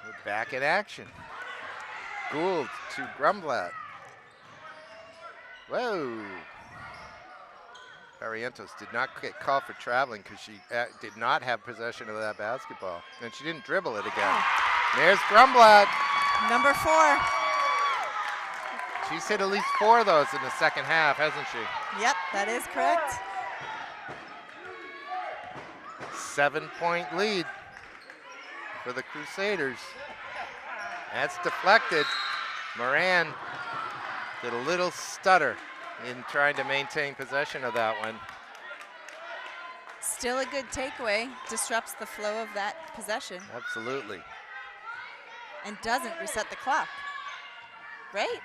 We're back in action. Gould to Grumblatt. Whoa. Barrientos did not get called for traveling because she did not have possession of that basketball. And she didn't dribble it again. There's Grumblatt. Number 4. She's hit at least 4 of those in the second half, hasn't she? Yep, that is correct. 7-point lead for the Crusaders. That's deflected. Moran did a little stutter in trying to maintain possession of that one. Still a good takeaway. Disrupts the flow of that possession Absolutely. and doesn't reset the clock. Right?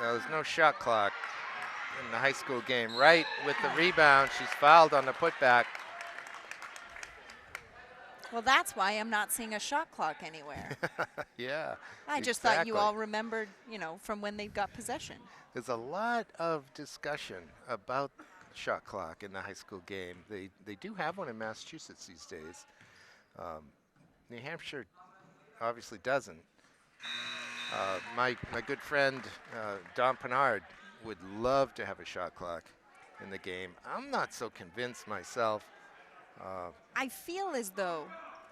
There's no shot clock in the high school game. Right with the rebound. She's fouled on the putback. Well, that's why I'm not seeing a shot clock anywhere. Yeah. I just thought you exactly. all remembered, from when they got possession. There's a lot of discussion about shot clock in the high school game. They do have one in Massachusetts these days. New Hampshire obviously doesn't. My good friend Don Pinard would love to have a shot clock in the game. I'm not so convinced myself. I feel as though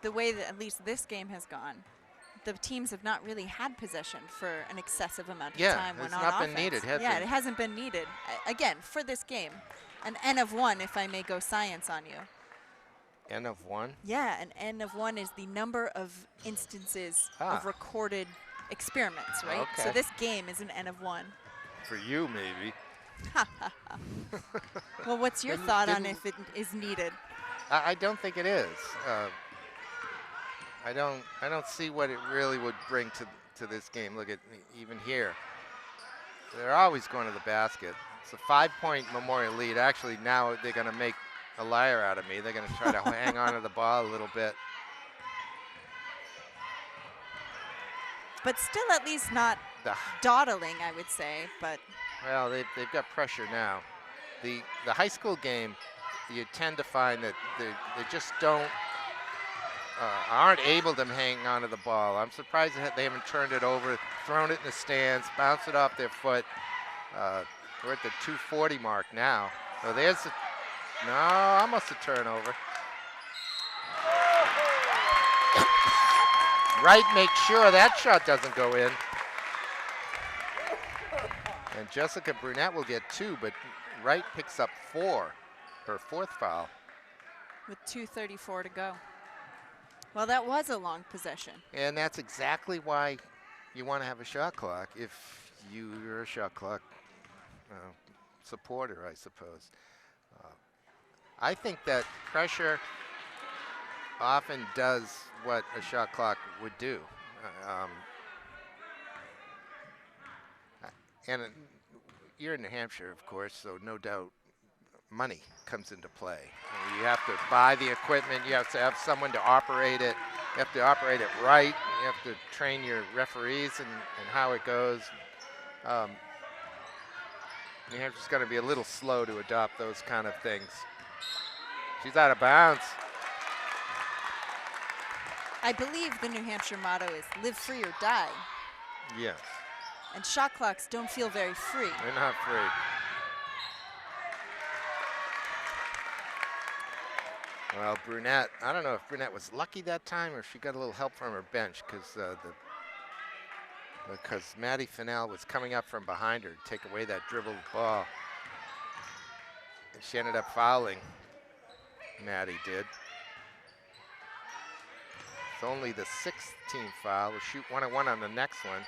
the way that at least this game has gone, the teams have not really had possession for an excessive amount of Yeah, time when it's on not been offense. needed, has yeah, it? it hasn't been needed. Again, for this game, an N of 1, if I may go science on you. N of 1. Yeah, an N of 1 is the number of instances of recorded experiments, right? So Okay. this game is an N of 1. For you, maybe. Well, what's your Didn't- thought on didn't- if it is needed? I don't think it is. I don't see what it really would bring to this game. Look at even here. They're always going to the basket. It's a 5-point Memorial lead. Actually, now they're going to make a liar out of me. They're going to try to hang on to the ball a little bit. But still at least not dawdling, I would say, but well, they've got pressure now. The high school game, you tend to find that they just aren't able to hang onto the ball. I'm surprised that they haven't turned it over, thrown it in the stands, bounced it off their foot. We're at the 240 mark now. So there's almost a turnover. Wright makes sure that shot doesn't go in. And Jessica Brunette will get 2, but Wright picks up 4, her 4th foul. with 2:34 to go. Well, that was a long possession. And that's exactly why you want to have a shot clock if you're a shot clock supporter, I suppose. I think that pressure often does what a shot clock would do. And you're in New Hampshire, of course, so no doubt money comes into play. You have to buy the equipment. You have to have someone to operate it. You have to operate it right. You have to train your referees and how it goes. New Hampshire's going to be a little slow to adopt those kind of things. She's out of bounds. I believe the New Hampshire motto is live free or die. Yes. And shot clocks don't feel very free. They're not free. Well, Brunette, I don't know if Brunette was lucky that time or if she got a little help from her bench because Maddie Fennell was coming up from behind her to take away that dribbled ball. And she ended up fouling. Maddie did. It's only the 6th team foul. We'll shoot 1-1 on the next one.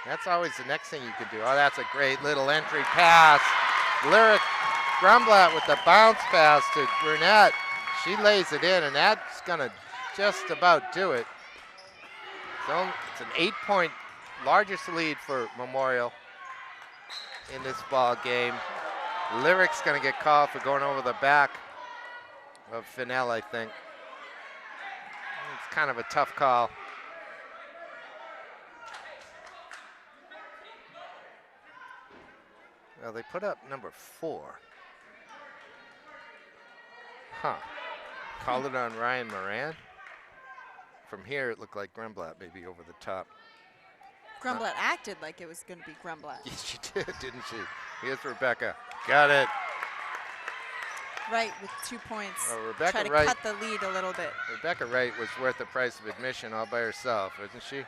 That's always the next thing you can do. Oh, that's a great little entry pass. Lyric Grumblatt with the bounce pass to Brunette. She lays it in, and that's going to just about do it. It's an 8-point largest lead for Memorial in this ball game. Lyric's going to get called for going over the back of Fennell, I think. It's kind of a tough call. Well, they put up number 4. Huh. Called it on Ryan Moran. From here, it looked like Grumblatt maybe over the top. Grumblatt acted like it was going to be Grumblatt. Yes, she did, didn't she? Here's Rebecca. Got it. Wright with 2 points. Oh, Rebecca Try to Wright, cut the lead a little bit. Rebecca Wright was worth the price of admission all by herself, isn't she?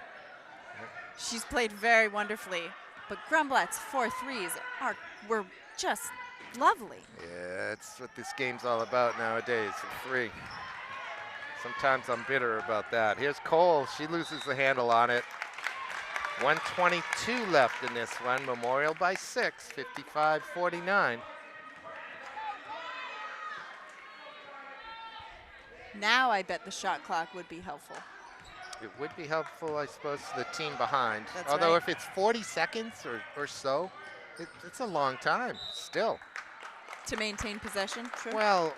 She's played very wonderfully, but Grumblatt's 4 threes were just lovely. Yeah, that's what this game's all about nowadays, a 3. Sometimes I'm bitter about that. Here's Cole. She loses the handle on it. 1:22 left in this one. Memorial by 6, 55-49. Now I bet the shot clock would be helpful. It would be helpful, I suppose, to the team behind. That's Although right. if it's 40 seconds or so, it's a long time still. To maintain possession, true. Well,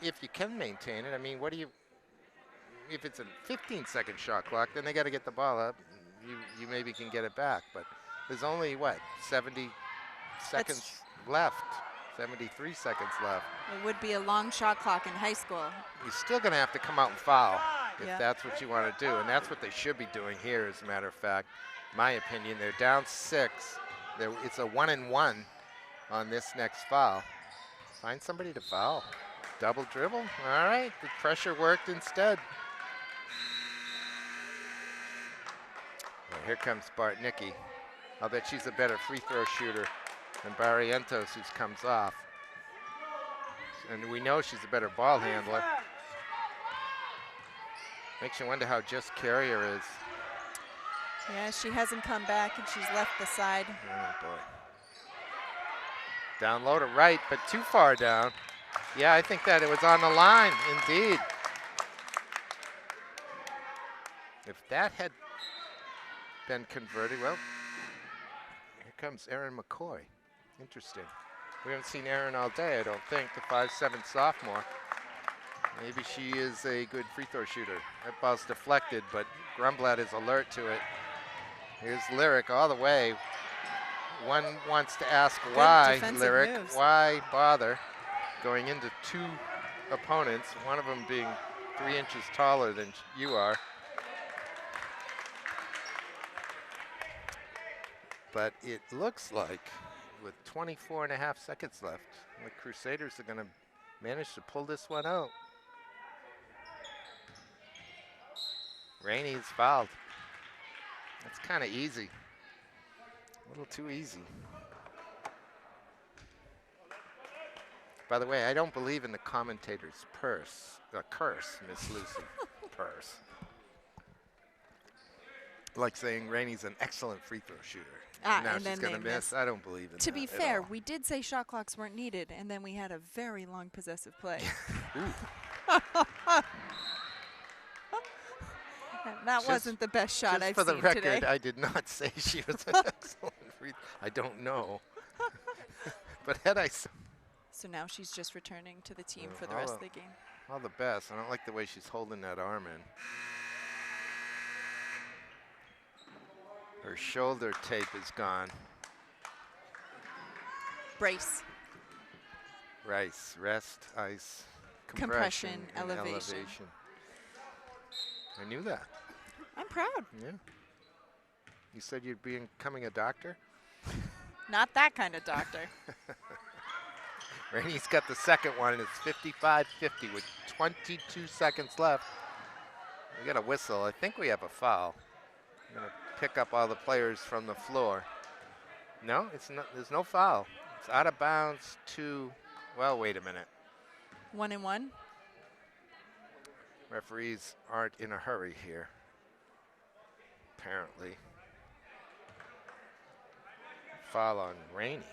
if you can maintain it, I mean, if it's a 15-second shot clock, then they got to get the ball up. You maybe can get it back, but there's only, 70 seconds left, 73 seconds left. It would be a long shot clock in high school. You're still going to have to come out and foul if Yeah. that's what you want to do, and that's what they should be doing here, as a matter of fact. My opinion, they're down 6. It's a 1-and-1 on this next foul. Find somebody to foul. Double dribble. All right, the pressure worked instead. Well, here comes Bartnicki. I'll bet she's a better free throw shooter than Barrientos, who comes off. And we know she's a better ball handler. Makes you wonder how Jess Carrier is. Yeah, she hasn't come back and she's left the side. Oh boy. Down low to right, but too far down. Yeah, I think that it was on the line, indeed. If that had been converted, well, here comes Erin McCoy. Interesting. We haven't seen Erin all day, I don't think, the 5'7" sophomore. Maybe she is a good free throw shooter. That ball's deflected, but Grumblatt is alert to it. Here's Lyric all the way. One wants to ask Good why, defensive Lyric, moves. why bother going into two opponents, one of them being 3 inches taller than you are. But it looks like with 24.5 seconds left, the Crusaders are going to manage to pull this one out. Rainey is fouled. That's kind of easy. A little too easy. By the way, I don't believe in the commentator's curse, Miss Lucy. Purse. Like saying Rainey's an excellent free throw shooter. And now and she's then going to they miss. I don't believe in that. To be at fair, all. we did say shot clocks weren't needed, and then we had a very long possessive play. That Just- wasn't the best shot Just I've for the seen record, today. I did not say she was an excellent free. I don't know. But had I So now she's just returning to the team Well, for the rest of the game. all the best. I don't like the way she's holding that arm in. Her shoulder tape is gone. Brace. Rice, rest, ice, Compression, and elevation. I knew that. I'm proud. Yeah. You said you'd be becoming a doctor? Not that kind of doctor. Rainey's got the second one, and it's 55-50 with 22 seconds left. We got a whistle. I think we have a foul. I'm going to pick up all the players from the floor. No, it's not. There's no foul. It's out of bounds to, well, wait a minute. 1-1. Referees aren't in a hurry here, apparently. Foul on Rainey.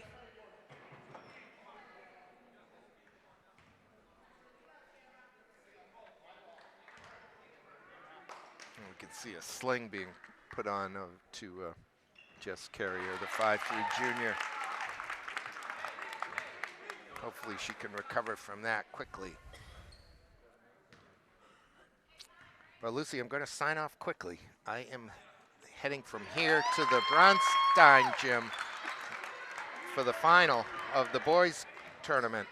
And we can see a sling being put on to Jess Carrier, the 5'3" junior. Hopefully she can recover from that quickly. Well, Lucy, I'm going to sign off quickly. I am heading from here to the Bronstein gym for the final of the boys tournament,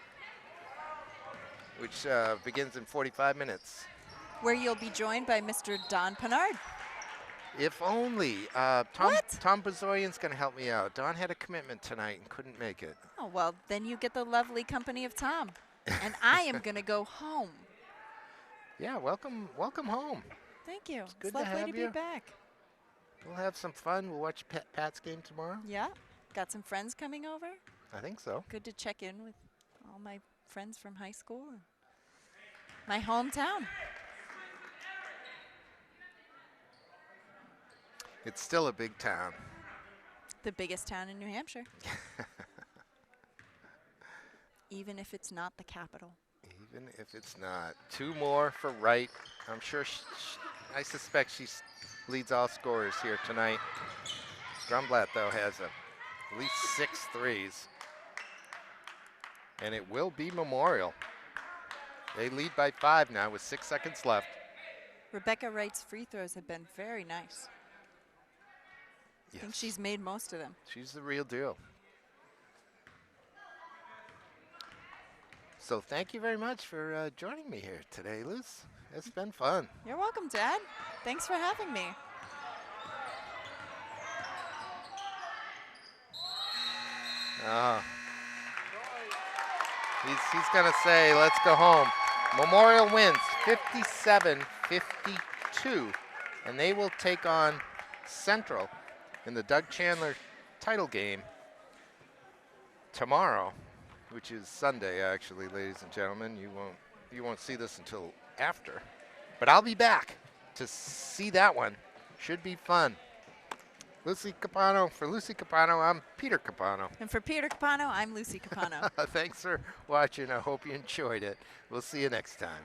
which begins in 45 minutes. Where you'll be joined by Mr. Don Pinard. If only. Tom Bazoyan's going to help me out. Don had a commitment tonight and couldn't make it. Oh, well, then you get the lovely company of Tom. And I am going to go home. Yeah, welcome home. Thank you. good It's to lovely have to you. be back. We'll have some fun. We'll watch Pat's game tomorrow. Yeah. Got some friends coming over. I think so. Good to check in with all my friends from high school and my hometown. It's still a big town. The biggest town in New Hampshire. Even if it's not the capital. Even if it's not. 2 more for Wright. I'm sure, I suspect she leads all scorers here tonight. Grumblatt, though, has at least 6 threes. And it will be Memorial. They lead by 5 now with 6 seconds left. Rebecca Wright's free throws have been very nice. I think she's made most of them. She's the real deal. So thank you very much for joining me here today, Liz. It's been fun. You're welcome, Dad. Thanks for having me. He's going to say, let's go home. Memorial wins 57-52, and they will take on Central in the Doug Chandler title game tomorrow, which is Sunday, actually, ladies and gentlemen. You won't see this until after, but I'll be back to see that one. Should be fun. Lucy Capano. For Lucy Capano, I'm Peter Capano. And for Peter Capano, I'm Lucy Capano. Thanks for watching. I hope you enjoyed it. We'll see you next time.